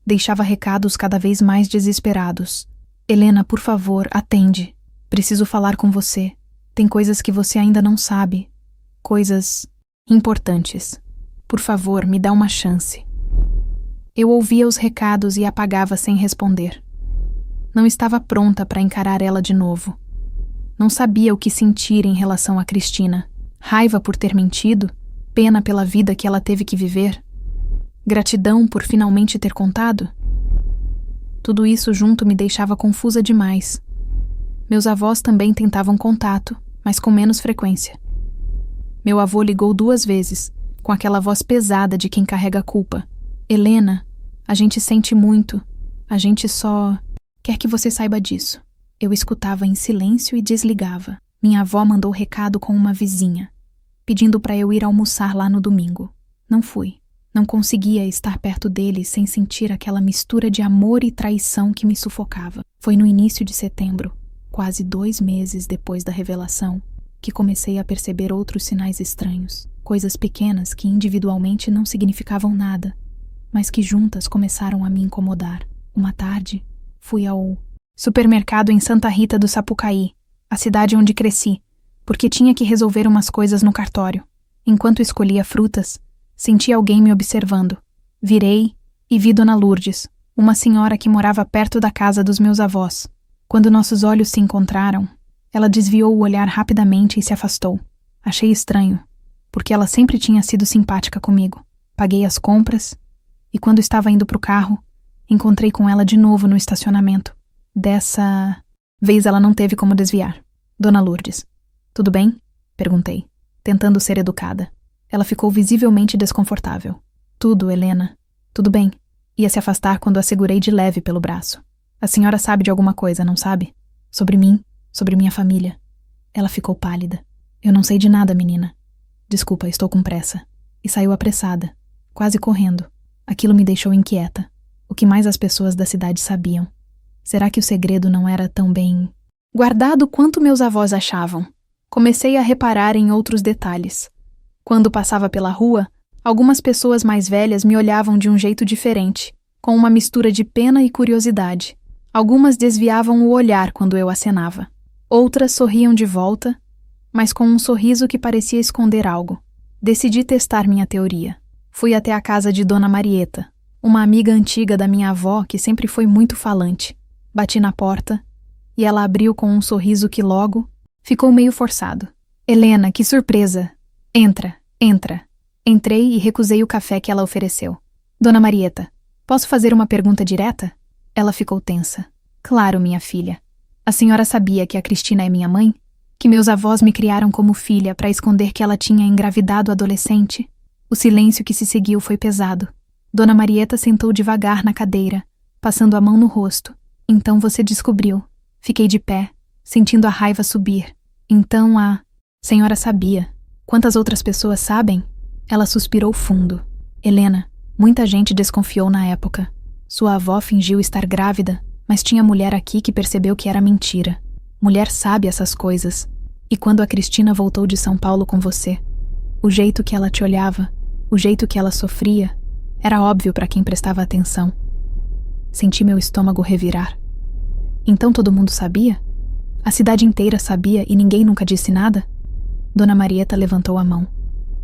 deixava recados cada vez mais desesperados. Helena, por favor, atende. Preciso falar com você. Tem coisas que você ainda não sabe. Coisas importantes. Por favor, me dá uma chance. Eu ouvia os recados e apagava sem responder. Não estava pronta para encarar ela de novo. Não sabia o que sentir em relação a Cristina. Raiva por ter mentido? Pena pela vida que ela teve que viver? Gratidão por finalmente ter contado? Tudo isso junto me deixava confusa demais. Meus avós também tentavam contato, mas com menos frequência. Meu avô ligou 2 vezes, com aquela voz pesada de quem carrega a culpa. Helena, a gente sente muito. A gente só quer que você saiba disso. Eu escutava em silêncio e desligava. Minha avó mandou recado com uma vizinha, pedindo para eu ir almoçar lá no domingo. Não fui. Não conseguia estar perto dele sem sentir aquela mistura de amor e traição que me sufocava. Foi no início de setembro, quase 2 meses depois da revelação, que comecei a perceber outros sinais estranhos. Coisas pequenas que individualmente não significavam nada, mas que juntas começaram a me incomodar. Uma tarde, fui ao supermercado em Santa Rita do Sapucaí, a cidade onde cresci, porque tinha que resolver umas coisas no cartório. Enquanto escolhia frutas, senti alguém me observando. Virei e vi Dona Lourdes, uma senhora que morava perto da casa dos meus avós. Quando nossos olhos se encontraram, ela desviou o olhar rapidamente e se afastou. Achei estranho, porque ela sempre tinha sido simpática comigo. Paguei as compras e quando estava indo para o carro, encontrei com ela de novo no estacionamento. Dessa vez ela não teve como desviar. Dona Lourdes, tudo bem? Perguntei, tentando ser educada. Ela ficou visivelmente desconfortável. Tudo, Helena. Tudo bem. Ia se afastar quando a segurei de leve pelo braço. A senhora sabe de alguma coisa, não sabe? Sobre mim, sobre minha família. Ela ficou pálida. Eu não sei de nada, menina. Desculpa, estou com pressa. E saiu apressada, quase correndo. Aquilo me deixou inquieta. O que mais as pessoas da cidade sabiam? Será que o segredo não era tão bem guardado quanto meus avós achavam? Comecei a reparar em outros detalhes. Quando passava pela rua, algumas pessoas mais velhas me olhavam de um jeito diferente, com uma mistura de pena e curiosidade. Algumas desviavam o olhar quando eu acenava. Outras sorriam de volta, mas com um sorriso que parecia esconder algo. Decidi testar minha teoria. Fui até a casa de Dona Marieta, uma amiga antiga da minha avó que sempre foi muito falante. Bati na porta e ela abriu com um sorriso que logo ficou meio forçado. Helena, que surpresa! Entra, entra. Entrei e recusei o café que ela ofereceu. Dona Marieta, posso fazer uma pergunta direta? Ela ficou tensa. Claro, minha filha. A senhora sabia que a Cristina é minha mãe? Que meus avós me criaram como filha para esconder que ela tinha engravidado adolescente? O silêncio que se seguiu foi pesado. Dona Marieta sentou devagar na cadeira, passando a mão no rosto. Então você descobriu. Fiquei de pé, sentindo a raiva subir. Então a senhora sabia. Quantas outras pessoas sabem? Ela suspirou fundo. Helena, muita gente desconfiou na época. Sua avó fingiu estar grávida, mas tinha mulher aqui que percebeu que era mentira. Mulher sabe essas coisas. E quando a Cristina voltou de São Paulo com você, o jeito que ela te olhava, o jeito que ela sofria, era óbvio para quem prestava atenção. Senti meu estômago revirar. Então todo mundo sabia? A cidade inteira sabia e ninguém nunca disse nada? Dona Marieta levantou a mão.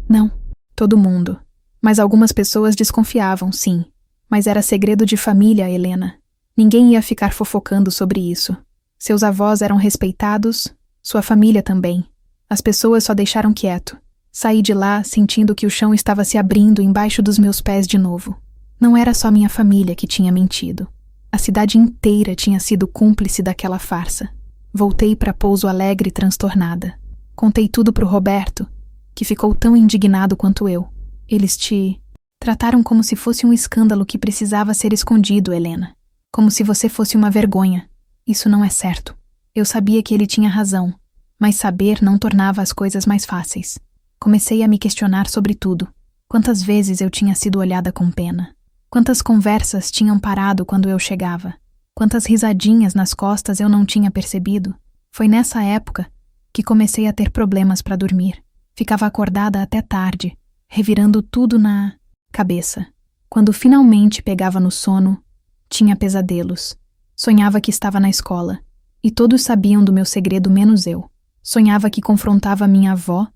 Não, todo mundo. Mas algumas pessoas desconfiavam, sim. Mas era segredo de família, Helena. Ninguém ia ficar fofocando sobre isso. Seus avós eram respeitados, sua família também. As pessoas só deixaram quieto. Saí de lá sentindo que o chão estava se abrindo embaixo dos meus pés de novo. Não era só minha família que tinha mentido. A cidade inteira tinha sido cúmplice daquela farsa. Voltei para Pouso Alegre transtornada. Contei tudo pro Roberto, que ficou tão indignado quanto eu. Eles te trataram como se fosse um escândalo que precisava ser escondido, Helena. Como se você fosse uma vergonha. Isso não é certo. Eu sabia que ele tinha razão, mas saber não tornava as coisas mais fáceis. Comecei a me questionar sobre tudo. Quantas vezes eu tinha sido olhada com pena? Quantas conversas tinham parado quando eu chegava? Quantas risadinhas nas costas eu não tinha percebido? Foi nessa época que comecei a ter problemas para dormir. Ficava acordada até tarde, revirando tudo na cabeça. Quando finalmente pegava no sono, tinha pesadelos. Sonhava que estava na escola, e todos sabiam do meu segredo menos eu. Sonhava que confrontava minha avó,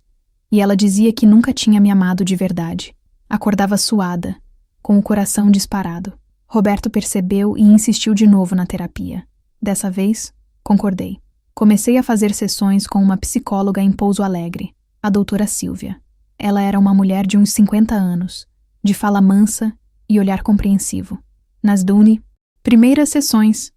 e ela dizia que nunca tinha me amado de verdade. Acordava suada, com o coração disparado. Roberto percebeu e insistiu de novo na terapia. Dessa vez, concordei. Comecei a fazer sessões com uma psicóloga em Pouso Alegre, a doutora Silvia. Ela era uma mulher de uns 50 anos, de fala mansa e olhar compreensivo. Nas primeiras sessões,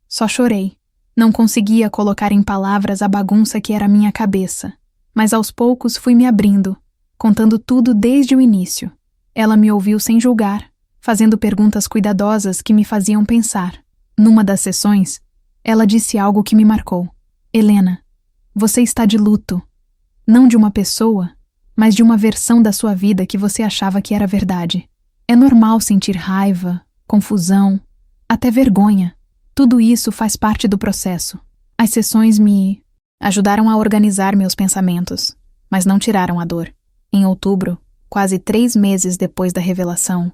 só chorei. Não conseguia colocar em palavras a bagunça que era minha cabeça, mas aos poucos fui me abrindo, contando tudo desde o início. Ela me ouviu sem julgar, fazendo perguntas cuidadosas que me faziam pensar. Numa das sessões, ela disse algo que me marcou. Helena, você está de luto. Não de uma pessoa, mas de uma versão da sua vida que você achava que era verdade. É normal sentir raiva, confusão, até vergonha. Tudo isso faz parte do processo. As sessões me ajudaram a organizar meus pensamentos, mas não tiraram a dor. Em outubro, quase 3 meses depois da revelação,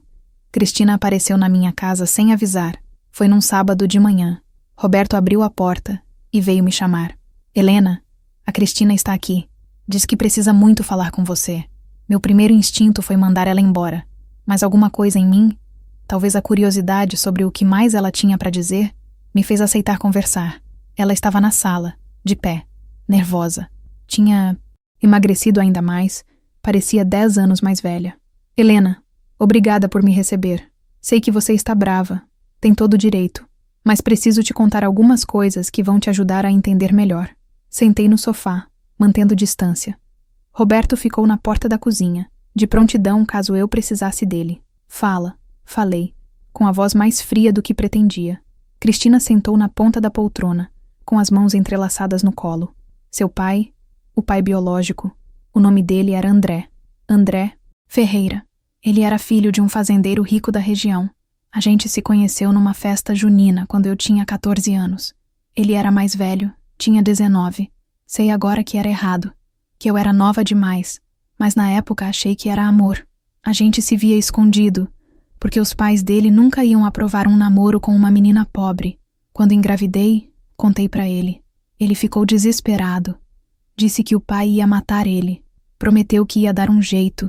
Cristina apareceu na minha casa sem avisar. Foi num sábado de manhã. Roberto abriu a porta e veio me chamar. Helena, a Cristina está aqui. Diz que precisa muito falar com você. Meu primeiro instinto foi mandar ela embora, mas alguma coisa em mim, talvez a curiosidade sobre o que mais ela tinha para dizer, me fez aceitar conversar. Ela estava na sala, de pé, nervosa. Tinha emagrecido ainda mais, parecia 10 anos mais velha. Helena, obrigada por me receber. Sei que você está brava, tem todo o direito, mas preciso te contar algumas coisas que vão te ajudar a entender melhor. Sentei no sofá, mantendo distância. Roberto ficou na porta da cozinha, de prontidão caso eu precisasse dele. Fala, falei, com a voz mais fria do que pretendia. Cristina sentou na ponta da poltrona, com as mãos entrelaçadas no colo. Seu pai, o pai biológico, o nome dele era André. André Ferreira. Ele era filho de um fazendeiro rico da região. A gente se conheceu numa festa junina quando eu tinha 14 anos. Ele era mais velho, tinha 19. Sei agora que era errado, que eu era nova demais, mas na época achei que era amor. A gente se via escondido, porque os pais dele nunca iam aprovar um namoro com uma menina pobre. Quando engravidei, contei pra ele. Ele ficou desesperado. Disse que o pai ia matar ele. Prometeu que ia dar um jeito,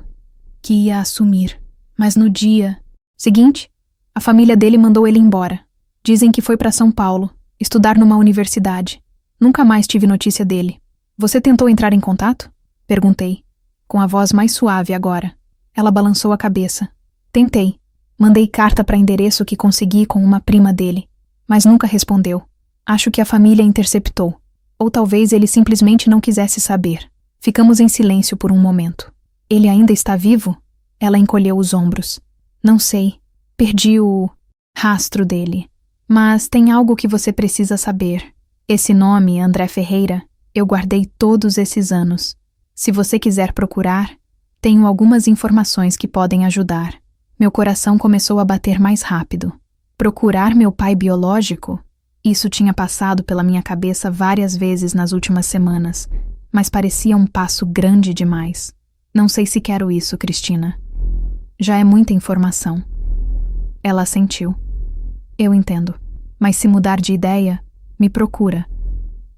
que ia assumir. Mas no dia seguinte, a família dele mandou ele embora. Dizem que foi pra São Paulo, estudar numa universidade. Nunca mais tive notícia dele. Você tentou entrar em contato? Perguntei, com a voz mais suave agora. Ela balançou a cabeça. Tentei. Mandei carta para endereço que consegui com uma prima dele, mas nunca respondeu. Acho que a família interceptou. Ou talvez ele simplesmente não quisesse saber. Ficamos em silêncio por um momento. Ele ainda está vivo? Ela encolheu os ombros. Não sei. Perdi o rastro dele. Mas tem algo que você precisa saber. Esse nome, André Ferreira, eu guardei todos esses anos. Se você quiser procurar, tenho algumas informações que podem ajudar. Meu coração começou a bater mais rápido. Procurar meu pai biológico? Isso tinha passado pela minha cabeça várias vezes nas últimas semanas, mas parecia um passo grande demais. Não sei se quero isso, Cristina. Já é muita informação. Ela assentiu. Eu entendo, mas se mudar de ideia, me procura.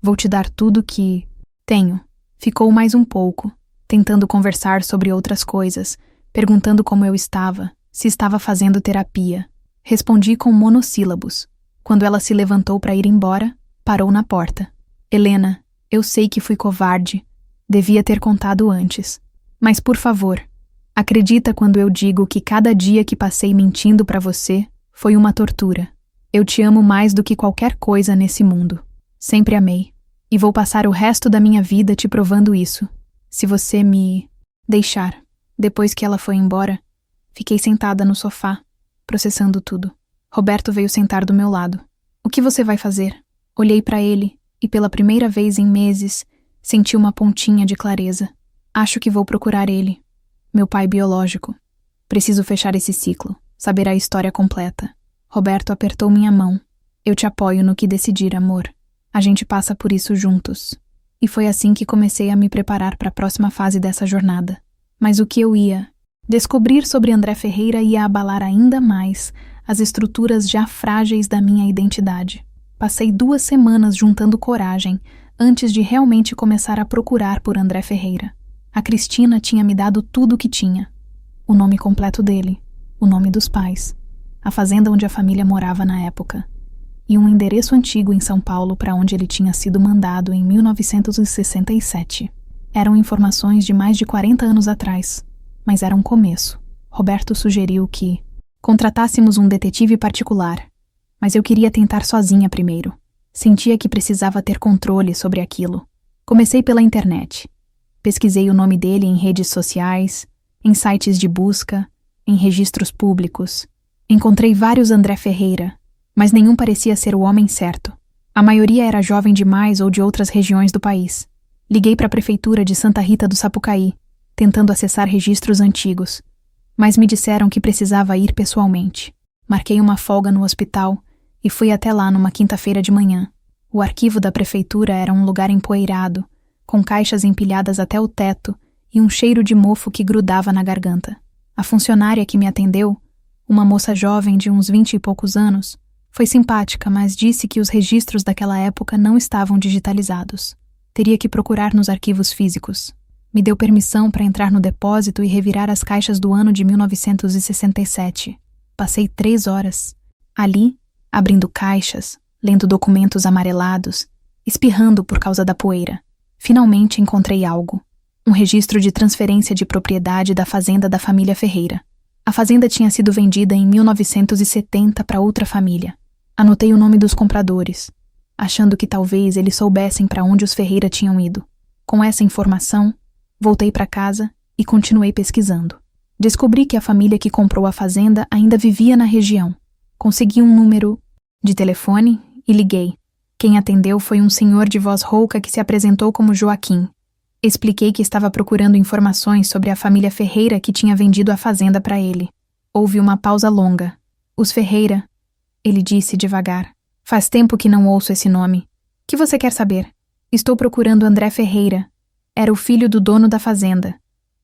Vou te dar tudo que tenho. Ficou mais um pouco, tentando conversar sobre outras coisas, perguntando como eu estava, se estava fazendo terapia. Respondi com monossílabos. Quando ela se levantou para ir embora, parou na porta. Helena, eu sei que fui covarde. Devia ter contado antes. Mas, por favor, acredita quando eu digo que cada dia que passei mentindo para você foi uma tortura. Eu te amo mais do que qualquer coisa nesse mundo. Sempre amei. E vou passar o resto da minha vida te provando isso. Se você me deixar. Depois que ela foi embora, fiquei sentada no sofá, processando tudo. Roberto veio sentar do meu lado. O que você vai fazer? Olhei para ele e pela primeira vez em meses senti uma pontinha de clareza. Acho que vou procurar ele. Meu pai biológico. Preciso fechar esse ciclo, saber a história completa. Roberto apertou minha mão. Eu te apoio no que decidir, amor. A gente passa por isso juntos. E foi assim que comecei a me preparar para a próxima fase dessa jornada. Mas o que eu ia descobrir sobre André Ferreira ia abalar ainda mais as estruturas já frágeis da minha identidade. Passei 2 semanas juntando coragem antes de realmente começar a procurar por André Ferreira. A Cristina tinha me dado tudo o que tinha. O nome completo dele, o nome dos pais, a fazenda onde a família morava na época, e um endereço antigo em São Paulo para onde ele tinha sido mandado em 1967. Eram informações de mais de 40 anos atrás, mas era um começo. Roberto sugeriu que contratássemos um detetive particular, mas eu queria tentar sozinha primeiro. Sentia que precisava ter controle sobre aquilo. Comecei pela internet. Pesquisei o nome dele em redes sociais, em sites de busca, em registros públicos. Encontrei vários André Ferreira, mas nenhum parecia ser o homem certo. A maioria era jovem demais ou de outras regiões do país. Liguei para a prefeitura de Santa Rita do Sapucaí, tentando acessar registros antigos, mas me disseram que precisava ir pessoalmente. Marquei uma folga no hospital e fui até lá numa quinta-feira de manhã. O arquivo da prefeitura era um lugar empoeirado, com caixas empilhadas até o teto e um cheiro de mofo que grudava na garganta. A funcionária que me atendeu, uma moça jovem de uns 20 e poucos anos, foi simpática, mas disse que os registros daquela época não estavam digitalizados. Teria que procurar nos arquivos físicos. Me deu permissão para entrar no depósito e revirar as caixas do ano de 1967. Passei 3 horas. Ali, abrindo caixas, lendo documentos amarelados, espirrando por causa da poeira. Finalmente encontrei algo. Um registro de transferência de propriedade da fazenda da família Ferreira. A fazenda tinha sido vendida em 1970 para outra família. Anotei o nome dos compradores, achando que talvez eles soubessem para onde os Ferreira tinham ido. Com essa informação, voltei para casa e continuei pesquisando. Descobri que a família que comprou a fazenda ainda vivia na região. Consegui um número de telefone e liguei. Quem atendeu foi um senhor de voz rouca que se apresentou como Joaquim. Expliquei que estava procurando informações sobre a família Ferreira que tinha vendido a fazenda para ele. Houve uma pausa longa. Os Ferreira, ele disse devagar. Faz tempo que não ouço esse nome. Que você quer saber? Estou procurando André Ferreira. Era o filho do dono da fazenda.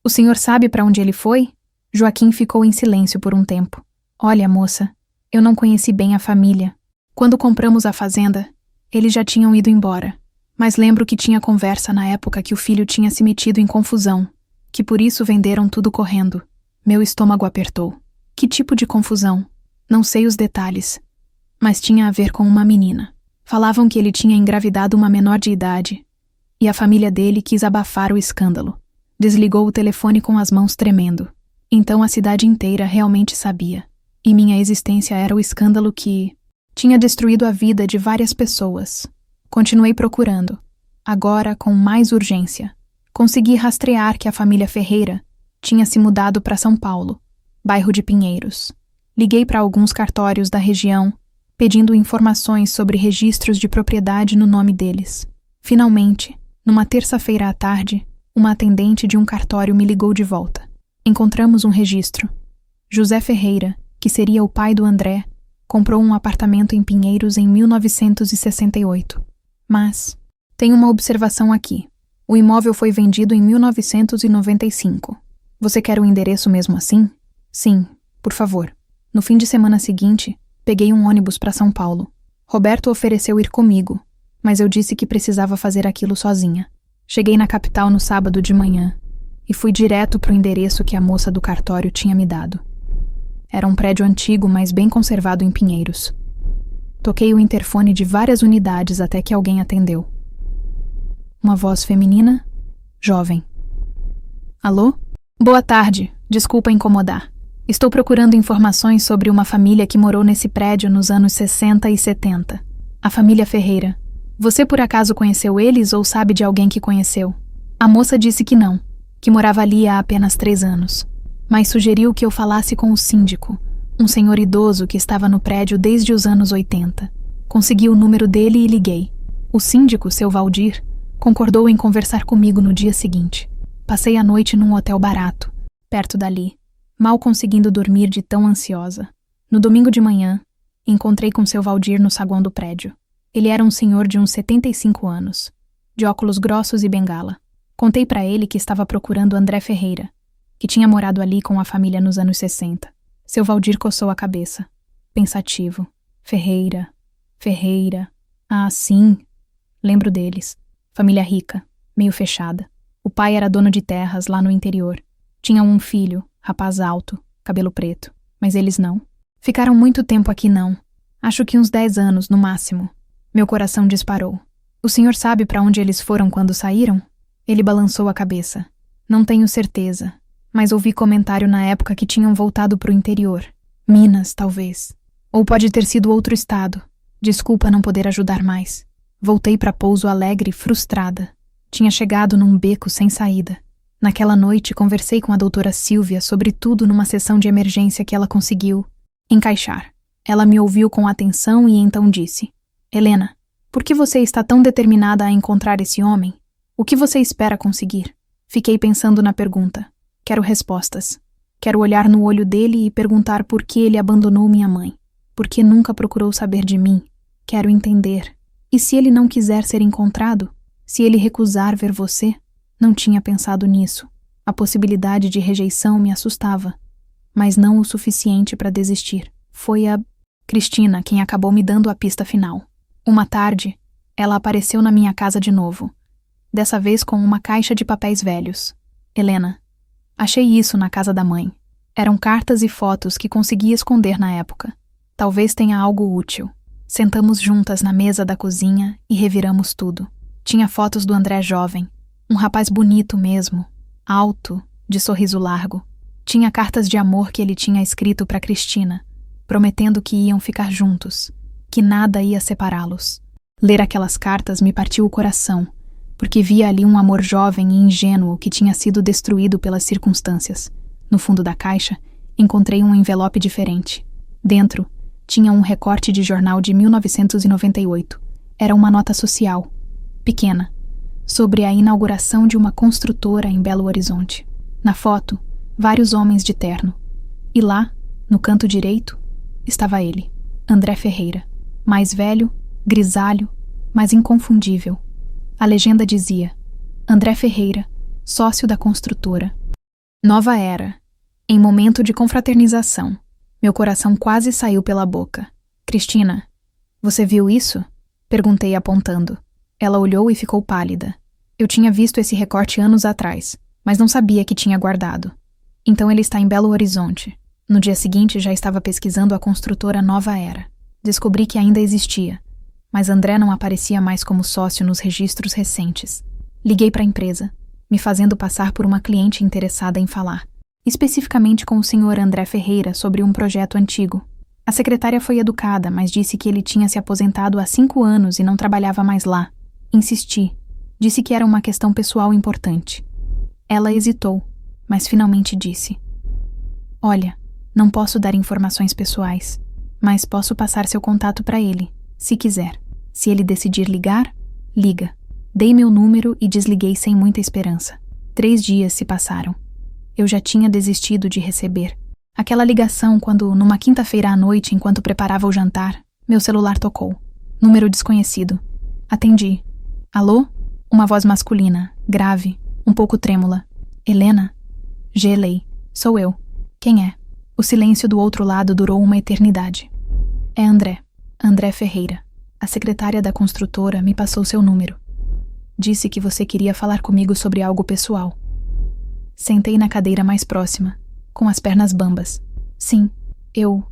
O senhor sabe para onde ele foi? Joaquim ficou em silêncio por um tempo. Olha, moça, eu não conheci bem a família. Quando compramos a fazenda, eles já tinham ido embora. Mas lembro que tinha conversa na época que o filho tinha se metido em confusão, que por isso venderam tudo correndo. Meu estômago apertou. Que tipo de confusão? Não sei os detalhes, mas tinha a ver com uma menina. Falavam que ele tinha engravidado uma menor de idade, e a família dele quis abafar o escândalo. Desligou o telefone com as mãos tremendo. Então a cidade inteira realmente sabia, e minha existência era o escândalo que tinha destruído a vida de várias pessoas. Continuei procurando, agora com mais urgência. Consegui rastrear que a família Ferreira tinha se mudado para São Paulo, bairro de Pinheiros. Liguei para alguns cartórios da região, pedindo informações sobre registros de propriedade no nome deles. Finalmente, numa terça-feira à tarde, uma atendente de um cartório me ligou de volta. Encontramos um registro. José Ferreira, que seria o pai do André, comprou um apartamento em Pinheiros em 1968. Mas tem uma observação aqui. O imóvel foi vendido em 1995. Você quer o endereço mesmo assim? Sim, por favor. No fim de semana seguinte, peguei um ônibus para São Paulo. Roberto ofereceu ir comigo, mas eu disse que precisava fazer aquilo sozinha. Cheguei na capital no sábado de manhã e fui direto para o endereço que a moça do cartório tinha me dado. Era um prédio antigo, mas bem conservado em Pinheiros. Toquei o interfone de várias unidades até que alguém atendeu. Uma voz feminina, jovem. Alô? Boa tarde, desculpa incomodar. Estou procurando informações sobre uma família que morou nesse prédio nos anos 60 e 70. A família Ferreira. Você por acaso conheceu eles ou sabe de alguém que conheceu? A moça disse que não, que morava ali há apenas 3 anos. Mas sugeriu que eu falasse com o síndico, um senhor idoso que estava no prédio desde os anos 80. Consegui o número dele e liguei. O síndico, seu Valdir, concordou em conversar comigo no dia seguinte. Passei a noite num hotel barato, perto dali, mal conseguindo dormir de tão ansiosa. No domingo de manhã, encontrei com seu Valdir no saguão do prédio. Ele era um senhor de uns 75 anos, de óculos grossos e bengala. Contei para ele que estava procurando André Ferreira, que tinha morado ali com a família nos anos 60. Seu Valdir coçou a cabeça, pensativo. Ferreira. Ah, sim. Lembro deles. Família rica, meio fechada. O pai era dono de terras lá no interior. Tinha um filho, rapaz alto, cabelo preto. Mas eles não. Ficaram muito tempo aqui não. Acho que uns 10 anos, no máximo. Meu coração disparou. O senhor sabe para onde eles foram quando saíram? Ele balançou a cabeça. Não tenho certeza, mas ouvi comentário na época que tinham voltado para o interior. Minas, talvez. Ou pode ter sido outro estado. Desculpa não poder ajudar mais. Voltei para Pouso Alegre frustrada. Tinha chegado num beco sem saída. Naquela noite conversei com a doutora Silvia sobre tudo numa sessão de emergência que ela conseguiu encaixar. Ela me ouviu com atenção e então disse: Helena, por que você está tão determinada a encontrar esse homem? O que você espera conseguir? Fiquei pensando na pergunta. Quero respostas. Quero olhar no olho dele e perguntar por que ele abandonou minha mãe. Por que nunca procurou saber de mim? Quero entender. E se ele não quiser ser encontrado? Se ele recusar ver você? Não tinha pensado nisso. A possibilidade de rejeição me assustava, mas não o suficiente para desistir. Foi a Cristina quem acabou me dando a pista final. Uma tarde, ela apareceu na minha casa de novo, dessa vez com uma caixa de papéis velhos. Helena, achei isso na casa da mãe. Eram cartas e fotos que consegui esconder na época. Talvez tenha algo útil. Sentamos juntas na mesa da cozinha e reviramos tudo. Tinha fotos do André jovem, um rapaz bonito mesmo, alto, de sorriso largo. Tinha cartas de amor que ele tinha escrito para Cristina, prometendo que iam ficar juntos, que nada ia separá-los. Ler aquelas cartas me partiu o coração, porque via ali um amor jovem e ingênuo que tinha sido destruído pelas circunstâncias. No fundo da caixa, encontrei um envelope diferente. Dentro, tinha um recorte de jornal de 1998. Era uma nota social, pequena, sobre a inauguração de uma construtora em Belo Horizonte. Na foto, vários homens de terno. E lá, no canto direito, estava ele, André Ferreira, mais velho, grisalho, mas inconfundível. A legenda dizia: André Ferreira, sócio da construtora. Nova era, em momento de confraternização. Meu coração quase saiu pela boca. Cristina, você viu isso? Perguntei apontando. Ela olhou e ficou pálida. Eu tinha visto esse recorte anos atrás, mas não sabia que tinha guardado. Então ele está em Belo Horizonte. No dia seguinte já estava pesquisando a construtora Nova Era. Descobri que ainda existia, mas André não aparecia mais como sócio nos registros recentes. Liguei para a empresa, me fazendo passar por uma cliente interessada em falar. especificamente com o Sr. André Ferreira sobre um projeto antigo. A secretária foi educada, mas disse que ele tinha se aposentado há 5 anos e não trabalhava mais lá. Insisti. Disse que era uma questão pessoal importante. Ela hesitou, mas finalmente disse: Olha, não posso dar informações pessoais, mas posso passar seu contato para ele, se quiser. Se ele decidir ligar, liga. Dei meu número e desliguei sem muita esperança. 3 dias se passaram. Eu já tinha desistido de receber. Aquela ligação quando, numa quinta-feira à noite, enquanto preparava o jantar, meu celular tocou. Número desconhecido. Atendi. Alô? Uma voz masculina, grave, um pouco trêmula. Helena? Gelei. Sou eu. Quem é? O silêncio do outro lado durou uma eternidade. É André. André Ferreira. A secretária da construtora me passou seu número. Disse que você queria falar comigo sobre algo pessoal. Sentei na cadeira mais próxima, com as pernas bambas. Sim, eu...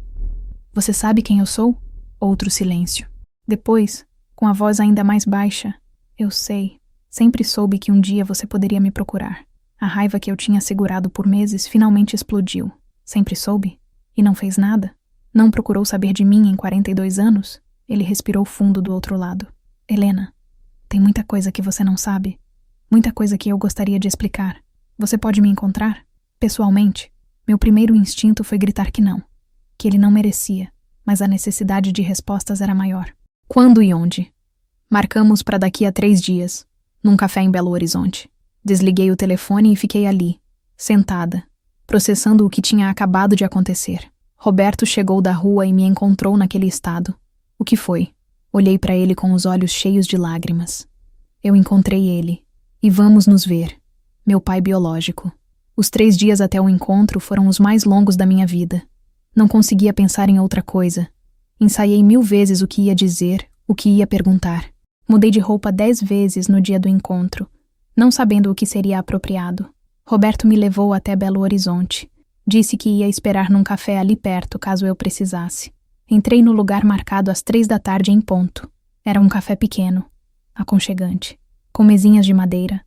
Você sabe quem eu sou? Outro silêncio. Depois, com a voz ainda mais baixa, eu sei. Sempre soube que um dia você poderia me procurar. A raiva que eu tinha segurado por meses finalmente explodiu. Sempre soube? E não fez nada? Não procurou saber de mim em 42 anos? Ele respirou fundo do outro lado. Helena, tem muita coisa que você não sabe. Muita coisa que eu gostaria de explicar. Você pode me encontrar? Pessoalmente? Meu primeiro instinto foi gritar que não. Que ele não merecia, mas a necessidade de respostas era maior. Quando e onde? Marcamos para daqui a 3 dias, num café em Belo Horizonte. Desliguei o telefone e fiquei ali, sentada, processando o que tinha acabado de acontecer. Roberto chegou da rua e me encontrou naquele estado. O que foi? Olhei para ele com os olhos cheios de lágrimas. Eu encontrei ele. E vamos nos ver. Meu pai biológico. Os 3 dias até o encontro foram os mais longos da minha vida. Não conseguia pensar em outra coisa. Ensaiei 1000 vezes o que ia dizer, o que ia perguntar. Mudei de roupa 10 vezes no dia do encontro, não sabendo o que seria apropriado. Roberto me levou até Belo Horizonte. Disse que ia esperar num café ali perto, caso eu precisasse. Entrei no lugar marcado às 3 da tarde em ponto. Era um café pequeno, aconchegante, com mesinhas de madeira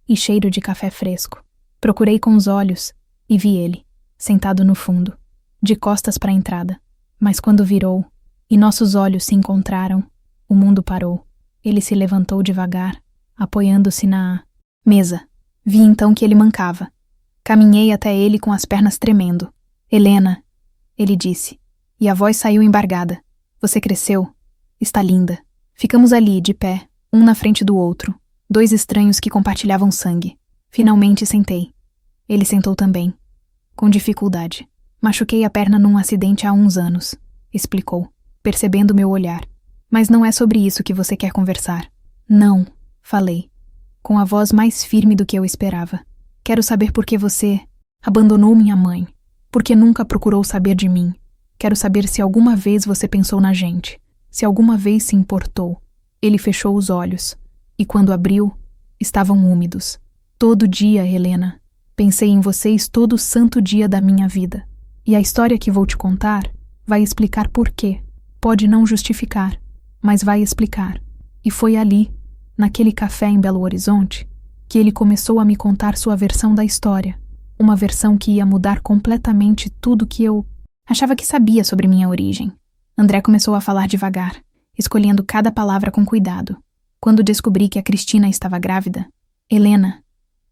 e cheiro de café fresco. Procurei com os olhos e vi ele, sentado no fundo, de costas para a entrada. Mas quando virou e nossos olhos se encontraram, o mundo parou. Ele se levantou devagar, apoiando-se na mesa. Vi então que ele mancava. Caminhei até ele com as pernas tremendo. Helena, ele disse, e a voz saiu embargada. Você cresceu? Está linda. Ficamos ali, de pé, um na frente do outro, 2 estranhos que compartilhavam sangue. Finalmente sentei. Ele sentou também, com dificuldade. Machuquei a perna num acidente há uns anos, explicou, percebendo meu olhar. Mas não é sobre isso que você quer conversar. Não, falei, com a voz mais firme do que eu esperava. Quero saber por que você abandonou minha mãe, por que nunca procurou saber de mim. Quero saber se alguma vez você pensou na gente, se alguma vez se importou. Ele fechou os olhos, e quando abriu, estavam úmidos. Todo dia, Helena. Pensei em vocês todo santo dia da minha vida. E a história que vou te contar vai explicar por quê. Pode não justificar, mas vai explicar. E foi ali, naquele café em Belo Horizonte, que ele começou a me contar sua versão da história. Uma versão que ia mudar completamente tudo que eu achava que sabia sobre minha origem. André começou a falar devagar, escolhendo cada palavra com cuidado. Quando descobri que a Cristina estava grávida, Helena,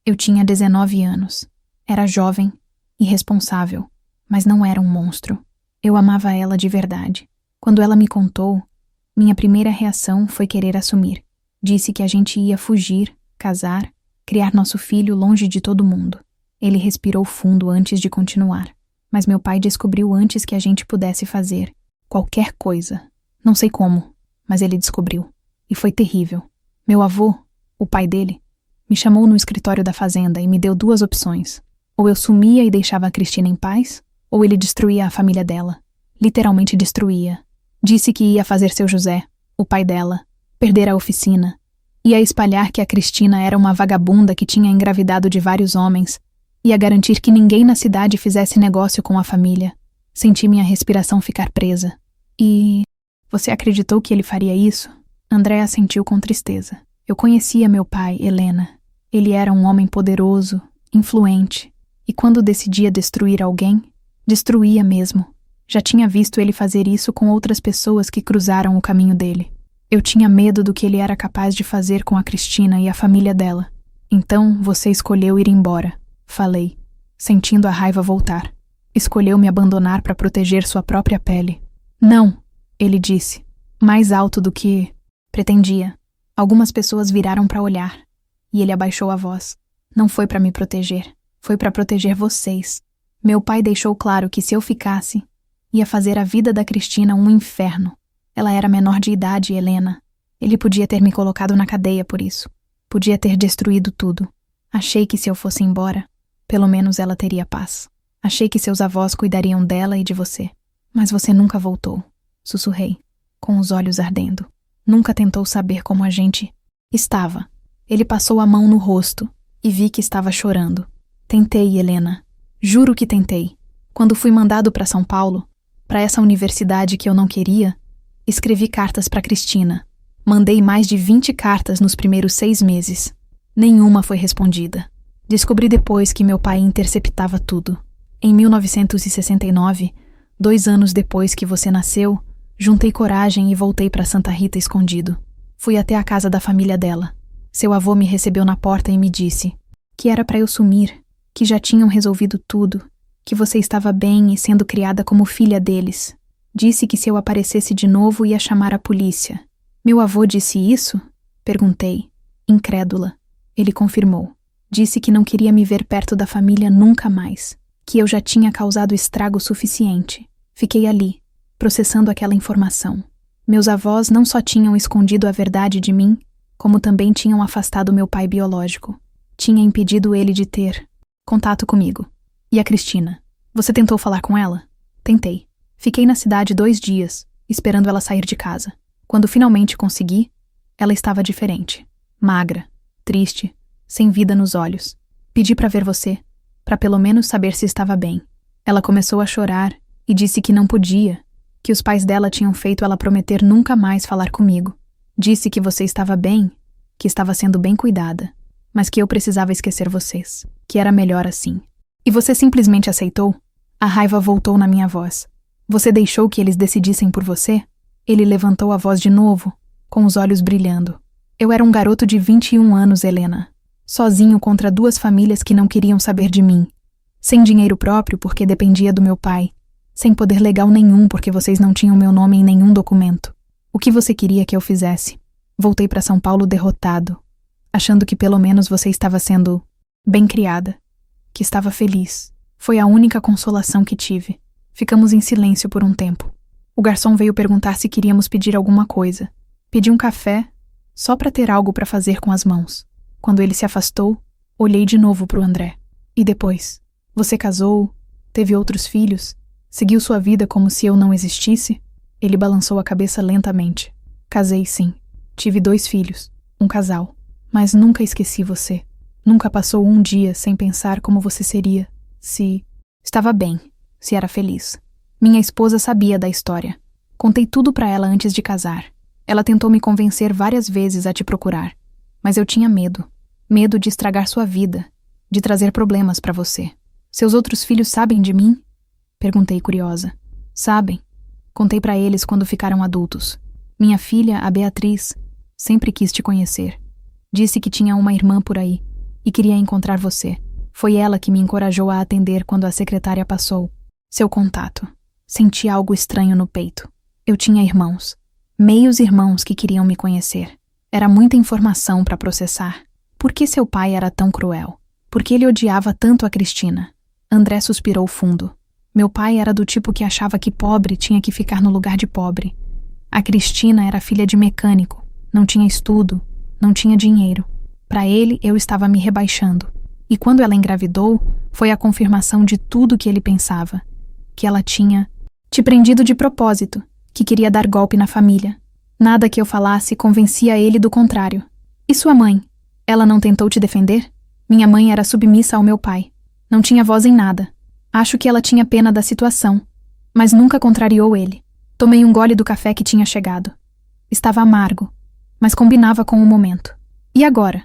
eu tinha 19 anos. Era jovem, irresponsável, mas não era um monstro. Eu amava ela de verdade. Quando ela me contou, minha primeira reação foi querer assumir. Disse que a gente ia fugir, casar, criar nosso filho longe de todo mundo. Ele respirou fundo antes de continuar. Mas meu pai descobriu antes que a gente pudesse fazer qualquer coisa. Não sei como, mas ele descobriu. E foi terrível. Meu avô, o pai dele, me chamou no escritório da fazenda e me deu 2 opções. Ou eu sumia e deixava a Cristina em paz, ou ele destruía a família dela. Literalmente destruía. Disse que ia fazer seu José, o pai dela, perder a oficina. Ia espalhar que a Cristina era uma vagabunda que tinha engravidado de vários homens. Ia garantir que ninguém na cidade fizesse negócio com a família. Senti minha respiração ficar presa. E... você acreditou que ele faria isso? André assentiu com tristeza. Eu conhecia meu pai, Helena. Ele era um homem poderoso, influente. E quando decidia destruir alguém, destruía mesmo. Já tinha visto ele fazer isso com outras pessoas que cruzaram o caminho dele. Eu tinha medo do que ele era capaz de fazer com a Cristina e a família dela. Então você escolheu ir embora, falei, sentindo a raiva voltar. Escolheu me abandonar para proteger sua própria pele. Não, ele disse, mais alto do que pretendia. Algumas pessoas viraram para olhar, e ele abaixou a voz. Não foi para me proteger, foi para proteger vocês. Meu pai deixou claro que se eu ficasse, ia fazer a vida da Cristina um inferno. Ela era menor de idade, Helena. Ele podia ter me colocado na cadeia por isso. Podia ter destruído tudo. Achei que se eu fosse embora, pelo menos ela teria paz. Achei que seus avós cuidariam dela e de você. Mas você nunca voltou, sussurrei, com os olhos ardendo. Nunca tentou saber como a gente estava. Ele passou a mão no rosto e vi que estava chorando. Tentei, Helena. Juro que tentei. Quando fui mandado para São Paulo, para essa universidade que eu não queria, escrevi cartas para Cristina. Mandei mais de 20 cartas nos primeiros 6 meses. Nenhuma foi respondida. Descobri depois que meu pai interceptava tudo. Em 1969, 2 anos depois que você nasceu, juntei coragem e voltei para Santa Rita escondido. Fui até a casa da família dela. Seu avô me recebeu na porta e me disse que era para eu sumir, que já tinham resolvido tudo, que você estava bem e sendo criada como filha deles. Disse que se eu aparecesse de novo ia chamar a polícia. Meu avô disse isso? Perguntei, incrédula. Ele confirmou. Disse que não queria me ver perto da família nunca mais, que eu já tinha causado estrago suficiente. Fiquei ali, processando aquela informação. Meus avós não só tinham escondido a verdade de mim, como também tinham afastado meu pai biológico. Tinha impedido ele de ter contato comigo. E a Cristina? Você tentou falar com ela? Tentei. Fiquei na cidade 2 dias, esperando ela sair de casa. Quando finalmente consegui, ela estava diferente. Magra, triste, sem vida nos olhos. Pedi para ver você, para pelo menos saber se estava bem. Ela começou a chorar e disse que não podia, que os pais dela tinham feito ela prometer nunca mais falar comigo. Disse que você estava bem, que estava sendo bem cuidada, mas que eu precisava esquecer vocês, que era melhor assim. E você simplesmente aceitou? A raiva voltou na minha voz. Você deixou que eles decidissem por você? Ele levantou a voz de novo, com os olhos brilhando. Eu era um garoto de 21 anos, Helena. Sozinho contra 2 famílias que não queriam saber de mim. Sem dinheiro próprio porque dependia do meu pai. Sem poder legal nenhum porque vocês não tinham meu nome em nenhum documento. O que você queria que eu fizesse? Voltei para São Paulo derrotado, achando que pelo menos você estava sendo bem criada, que estava feliz. Foi a única consolação que tive. Ficamos em silêncio por um tempo. O garçom veio perguntar se queríamos pedir alguma coisa. Pedi um café, só para ter algo para fazer com as mãos. Quando ele se afastou, olhei de novo para o André. E depois? Você casou? Teve outros filhos? Seguiu sua vida como se eu não existisse? Ele balançou a cabeça lentamente. Casei, sim. Tive 2 filhos, um casal. Mas nunca esqueci você. Nunca passou um dia sem pensar como você seria, se estava bem, se era feliz. Minha esposa sabia da história. Contei tudo para ela antes de casar. Ela tentou me convencer várias vezes a te procurar. Mas eu tinha medo. Medo de estragar sua vida, de trazer problemas para você. Seus outros filhos sabem de mim? Perguntei curiosa. Sabem. Contei para eles quando ficaram adultos. Minha filha, a Beatriz, sempre quis te conhecer. Disse que tinha uma irmã por aí e queria encontrar você. Foi ela que me encorajou a atender quando a secretária passou. Seu contato. Senti algo estranho no peito. Eu tinha irmãos. Meios irmãos que queriam me conhecer. Era muita informação para processar. Por que seu pai era tão cruel? Por que ele odiava tanto a Cristina? André suspirou fundo. Meu pai era do tipo que achava que pobre tinha que ficar no lugar de pobre. A Cristina era filha de mecânico. Não tinha estudo. Não tinha dinheiro. Para ele, eu estava me rebaixando. E quando ela engravidou, foi a confirmação de tudo que ele pensava. Que ela tinha te prendido de propósito, que queria dar golpe na família. Nada que eu falasse convencia ele do contrário. E sua mãe? Ela não tentou te defender? Minha mãe era submissa ao meu pai. Não tinha voz em nada. Acho que ela tinha pena da situação, mas nunca contrariou ele. Tomei um gole do café que tinha chegado. Estava amargo, mas combinava com o momento. E agora?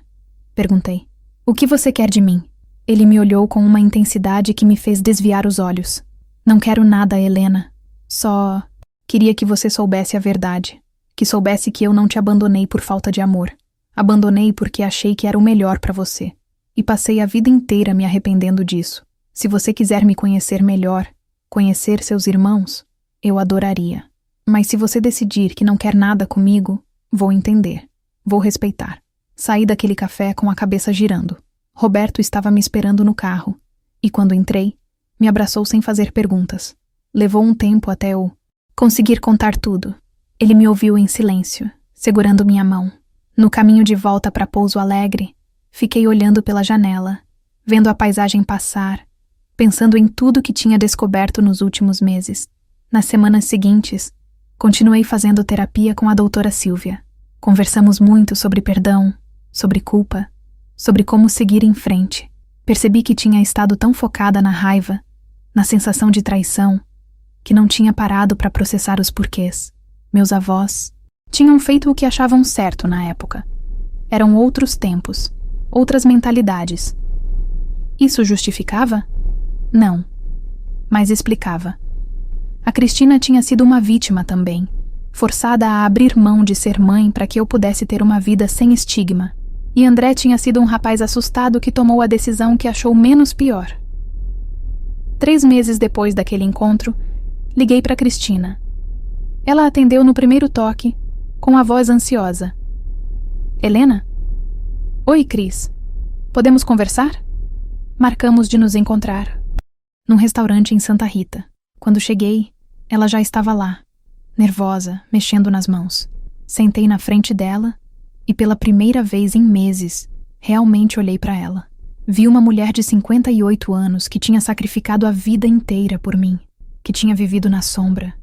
Perguntei. O que você quer de mim? Ele me olhou com uma intensidade que me fez desviar os olhos. Não quero nada, Helena. Só queria que você soubesse a verdade. Que soubesse que eu não te abandonei por falta de amor. Abandonei porque achei que era o melhor para você. E passei a vida inteira me arrependendo disso. Se você quiser me conhecer melhor, conhecer seus irmãos, eu adoraria. Mas se você decidir que não quer nada comigo, vou entender. Vou respeitar. Saí daquele café com a cabeça girando. Roberto estava me esperando no carro. E quando entrei, me abraçou sem fazer perguntas. Levou um tempo até eu conseguir contar tudo. Ele me ouviu em silêncio, segurando minha mão. No caminho de volta para Pouso Alegre, fiquei olhando pela janela, vendo a paisagem passar, pensando em tudo que tinha descoberto nos últimos meses. Nas semanas seguintes, continuei fazendo terapia com a doutora Silvia. Conversamos muito sobre perdão, sobre culpa, sobre como seguir em frente. Percebi que tinha estado tão focada na raiva, na sensação de traição, que não tinha parado para processar os porquês. Meus avós tinham feito o que achavam certo na época. Eram outros tempos, outras mentalidades. Isso justificava? Não, mas explicava. A Cristina tinha sido uma vítima também, forçada a abrir mão de ser mãe para que eu pudesse ter uma vida sem estigma. E André tinha sido um rapaz assustado que tomou a decisão que achou menos pior. 3 meses depois daquele encontro, liguei para Cristina. Ela atendeu no primeiro toque, com a voz ansiosa. Helena? Oi, Cris. Podemos conversar? Marcamos de nos encontrar num restaurante em Santa Rita. Quando cheguei, ela já estava lá, nervosa, mexendo nas mãos. Sentei na frente dela e pela primeira vez em meses, realmente olhei para ela. Vi uma mulher de 58 anos que tinha sacrificado a vida inteira por mim, que tinha vivido na sombra,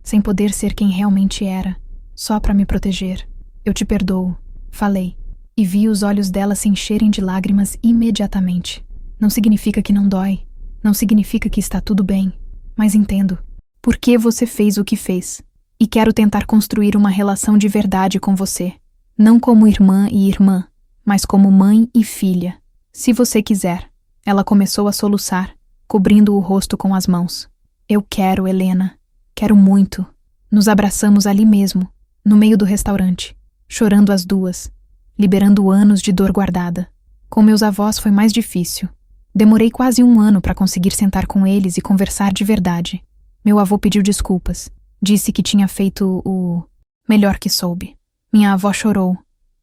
sem poder ser quem realmente era, só para me proteger. Eu te perdoo, falei, e vi os olhos dela se encherem de lágrimas imediatamente. Não significa que não dói, não significa que está tudo bem, mas entendo por que você fez o que fez, e quero tentar construir uma relação de verdade com você, não como irmã e irmã, mas como mãe e filha. Se você quiser. Ela começou a soluçar, cobrindo o rosto com as mãos. Eu quero, Helena. Quero muito. Nos abraçamos ali mesmo, no meio do restaurante, chorando as duas, liberando anos de dor guardada. Com meus avós foi mais difícil. Demorei quase 1 ano para conseguir sentar com eles e conversar de verdade. Meu avô pediu desculpas. Disse que tinha feito o melhor que soube. Minha avó chorou.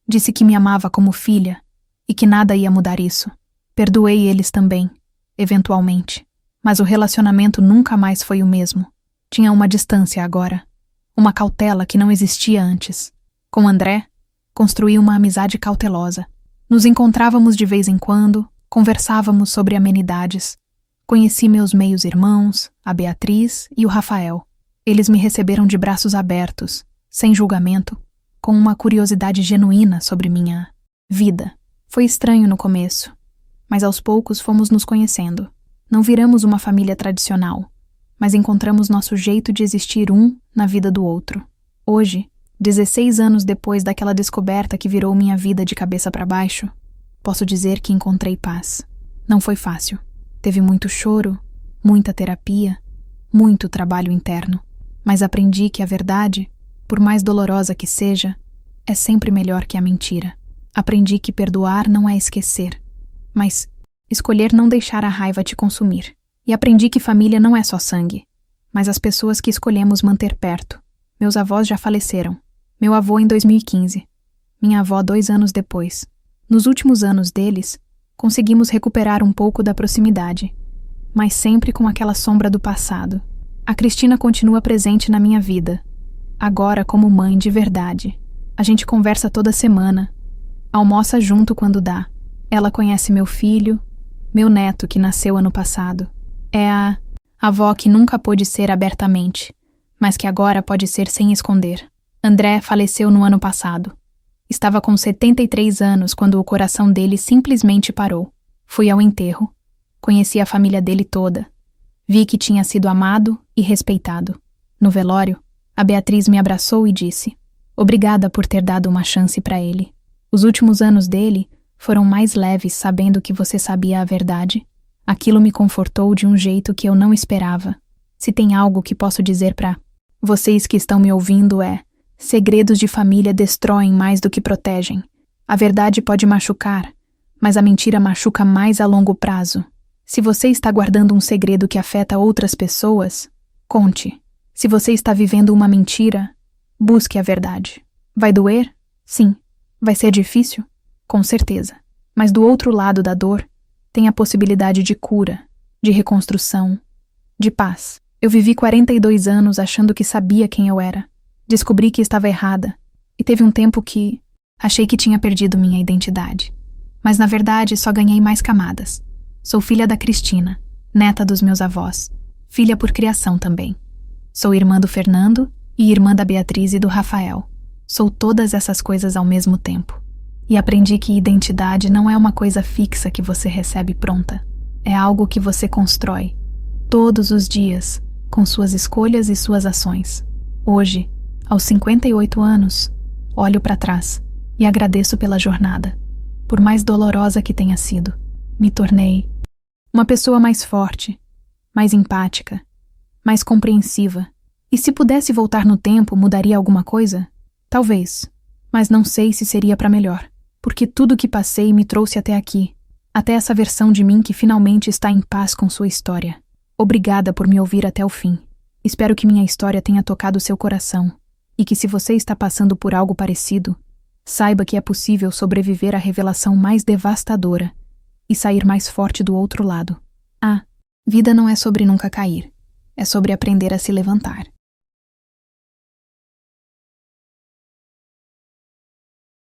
Disse que me amava como filha e que nada ia mudar isso. Perdoei eles também, eventualmente. Mas o relacionamento nunca mais foi o mesmo. Tinha uma distância agora. Uma cautela que não existia antes. Com André, construí uma amizade cautelosa. Nos encontrávamos de vez em quando, conversávamos sobre amenidades. Conheci meus meios-irmãos, a Beatriz e o Rafael. Eles me receberam de braços abertos, sem julgamento, com uma curiosidade genuína sobre minha vida. Foi estranho no começo, mas aos poucos fomos nos conhecendo. Não viramos uma família tradicional, mas encontramos nosso jeito de existir um na vida do outro. Hoje, 16 anos depois daquela descoberta que virou minha vida de cabeça para baixo, posso dizer que encontrei paz. Não foi fácil. Teve muito choro, muita terapia, muito trabalho interno. Mas aprendi que a verdade, por mais dolorosa que seja, é sempre melhor que a mentira. Aprendi que perdoar não é esquecer, mas escolher não deixar a raiva te consumir. E aprendi que família não é só sangue, mas as pessoas que escolhemos manter perto. Meus avós já faleceram. Meu avô em 2015. Minha avó 2 anos depois. Nos últimos anos deles, conseguimos recuperar um pouco da proximidade, mas sempre com aquela sombra do passado. A Cristina continua presente na minha vida, agora como mãe de verdade. A gente conversa toda semana, almoça junto quando dá. Ela conhece meu filho, meu neto que nasceu ano passado. É a avó que nunca pôde ser abertamente, mas que agora pode ser sem esconder. André faleceu no ano passado. Estava com 73 anos quando o coração dele simplesmente parou. Fui ao enterro. Conheci a família dele toda. Vi que tinha sido amado e respeitado. No velório, a Beatriz me abraçou e disse: "Obrigada por ter dado uma chance para ele. Os últimos anos dele foram mais leves sabendo que você sabia a verdade. Aquilo me confortou de um jeito que eu não esperava. Se tem algo que posso dizer para vocês que estão me ouvindo segredos de família destroem mais do que protegem. A verdade pode machucar, mas a mentira machuca mais a longo prazo. Se você está guardando um segredo que afeta outras pessoas, conte. Se você está vivendo uma mentira, busque a verdade. Vai doer? Sim. Vai ser difícil? Com certeza. Mas do outro lado da dor, tem a possibilidade de cura, de reconstrução, de paz. Eu vivi 42 anos achando que sabia quem eu era. Descobri que estava errada. E teve um tempo que achei que tinha perdido minha identidade. Mas na verdade só ganhei mais camadas. Sou filha da Cristina, neta dos meus avós, filha por criação também. Sou irmã do Fernando e irmã da Beatriz e do Rafael. Sou todas essas coisas ao mesmo tempo. E aprendi que identidade não é uma coisa fixa que você recebe pronta. É algo que você constrói, todos os dias, com suas escolhas e suas ações. Hoje, aos 58 anos, olho para trás e agradeço pela jornada. Por mais dolorosa que tenha sido, me tornei uma pessoa mais forte, mais empática, mais compreensiva. E se pudesse voltar no tempo, mudaria alguma coisa? Talvez, mas não sei se seria para melhor, porque tudo que passei me trouxe até aqui, até essa versão de mim que finalmente está em paz com sua história. Obrigada por me ouvir até o fim. Espero que minha história tenha tocado seu coração, e que se você está passando por algo parecido, saiba que é possível sobreviver à revelação mais devastadora e sair mais forte do outro lado. Vida não é sobre nunca cair, é sobre aprender a se levantar.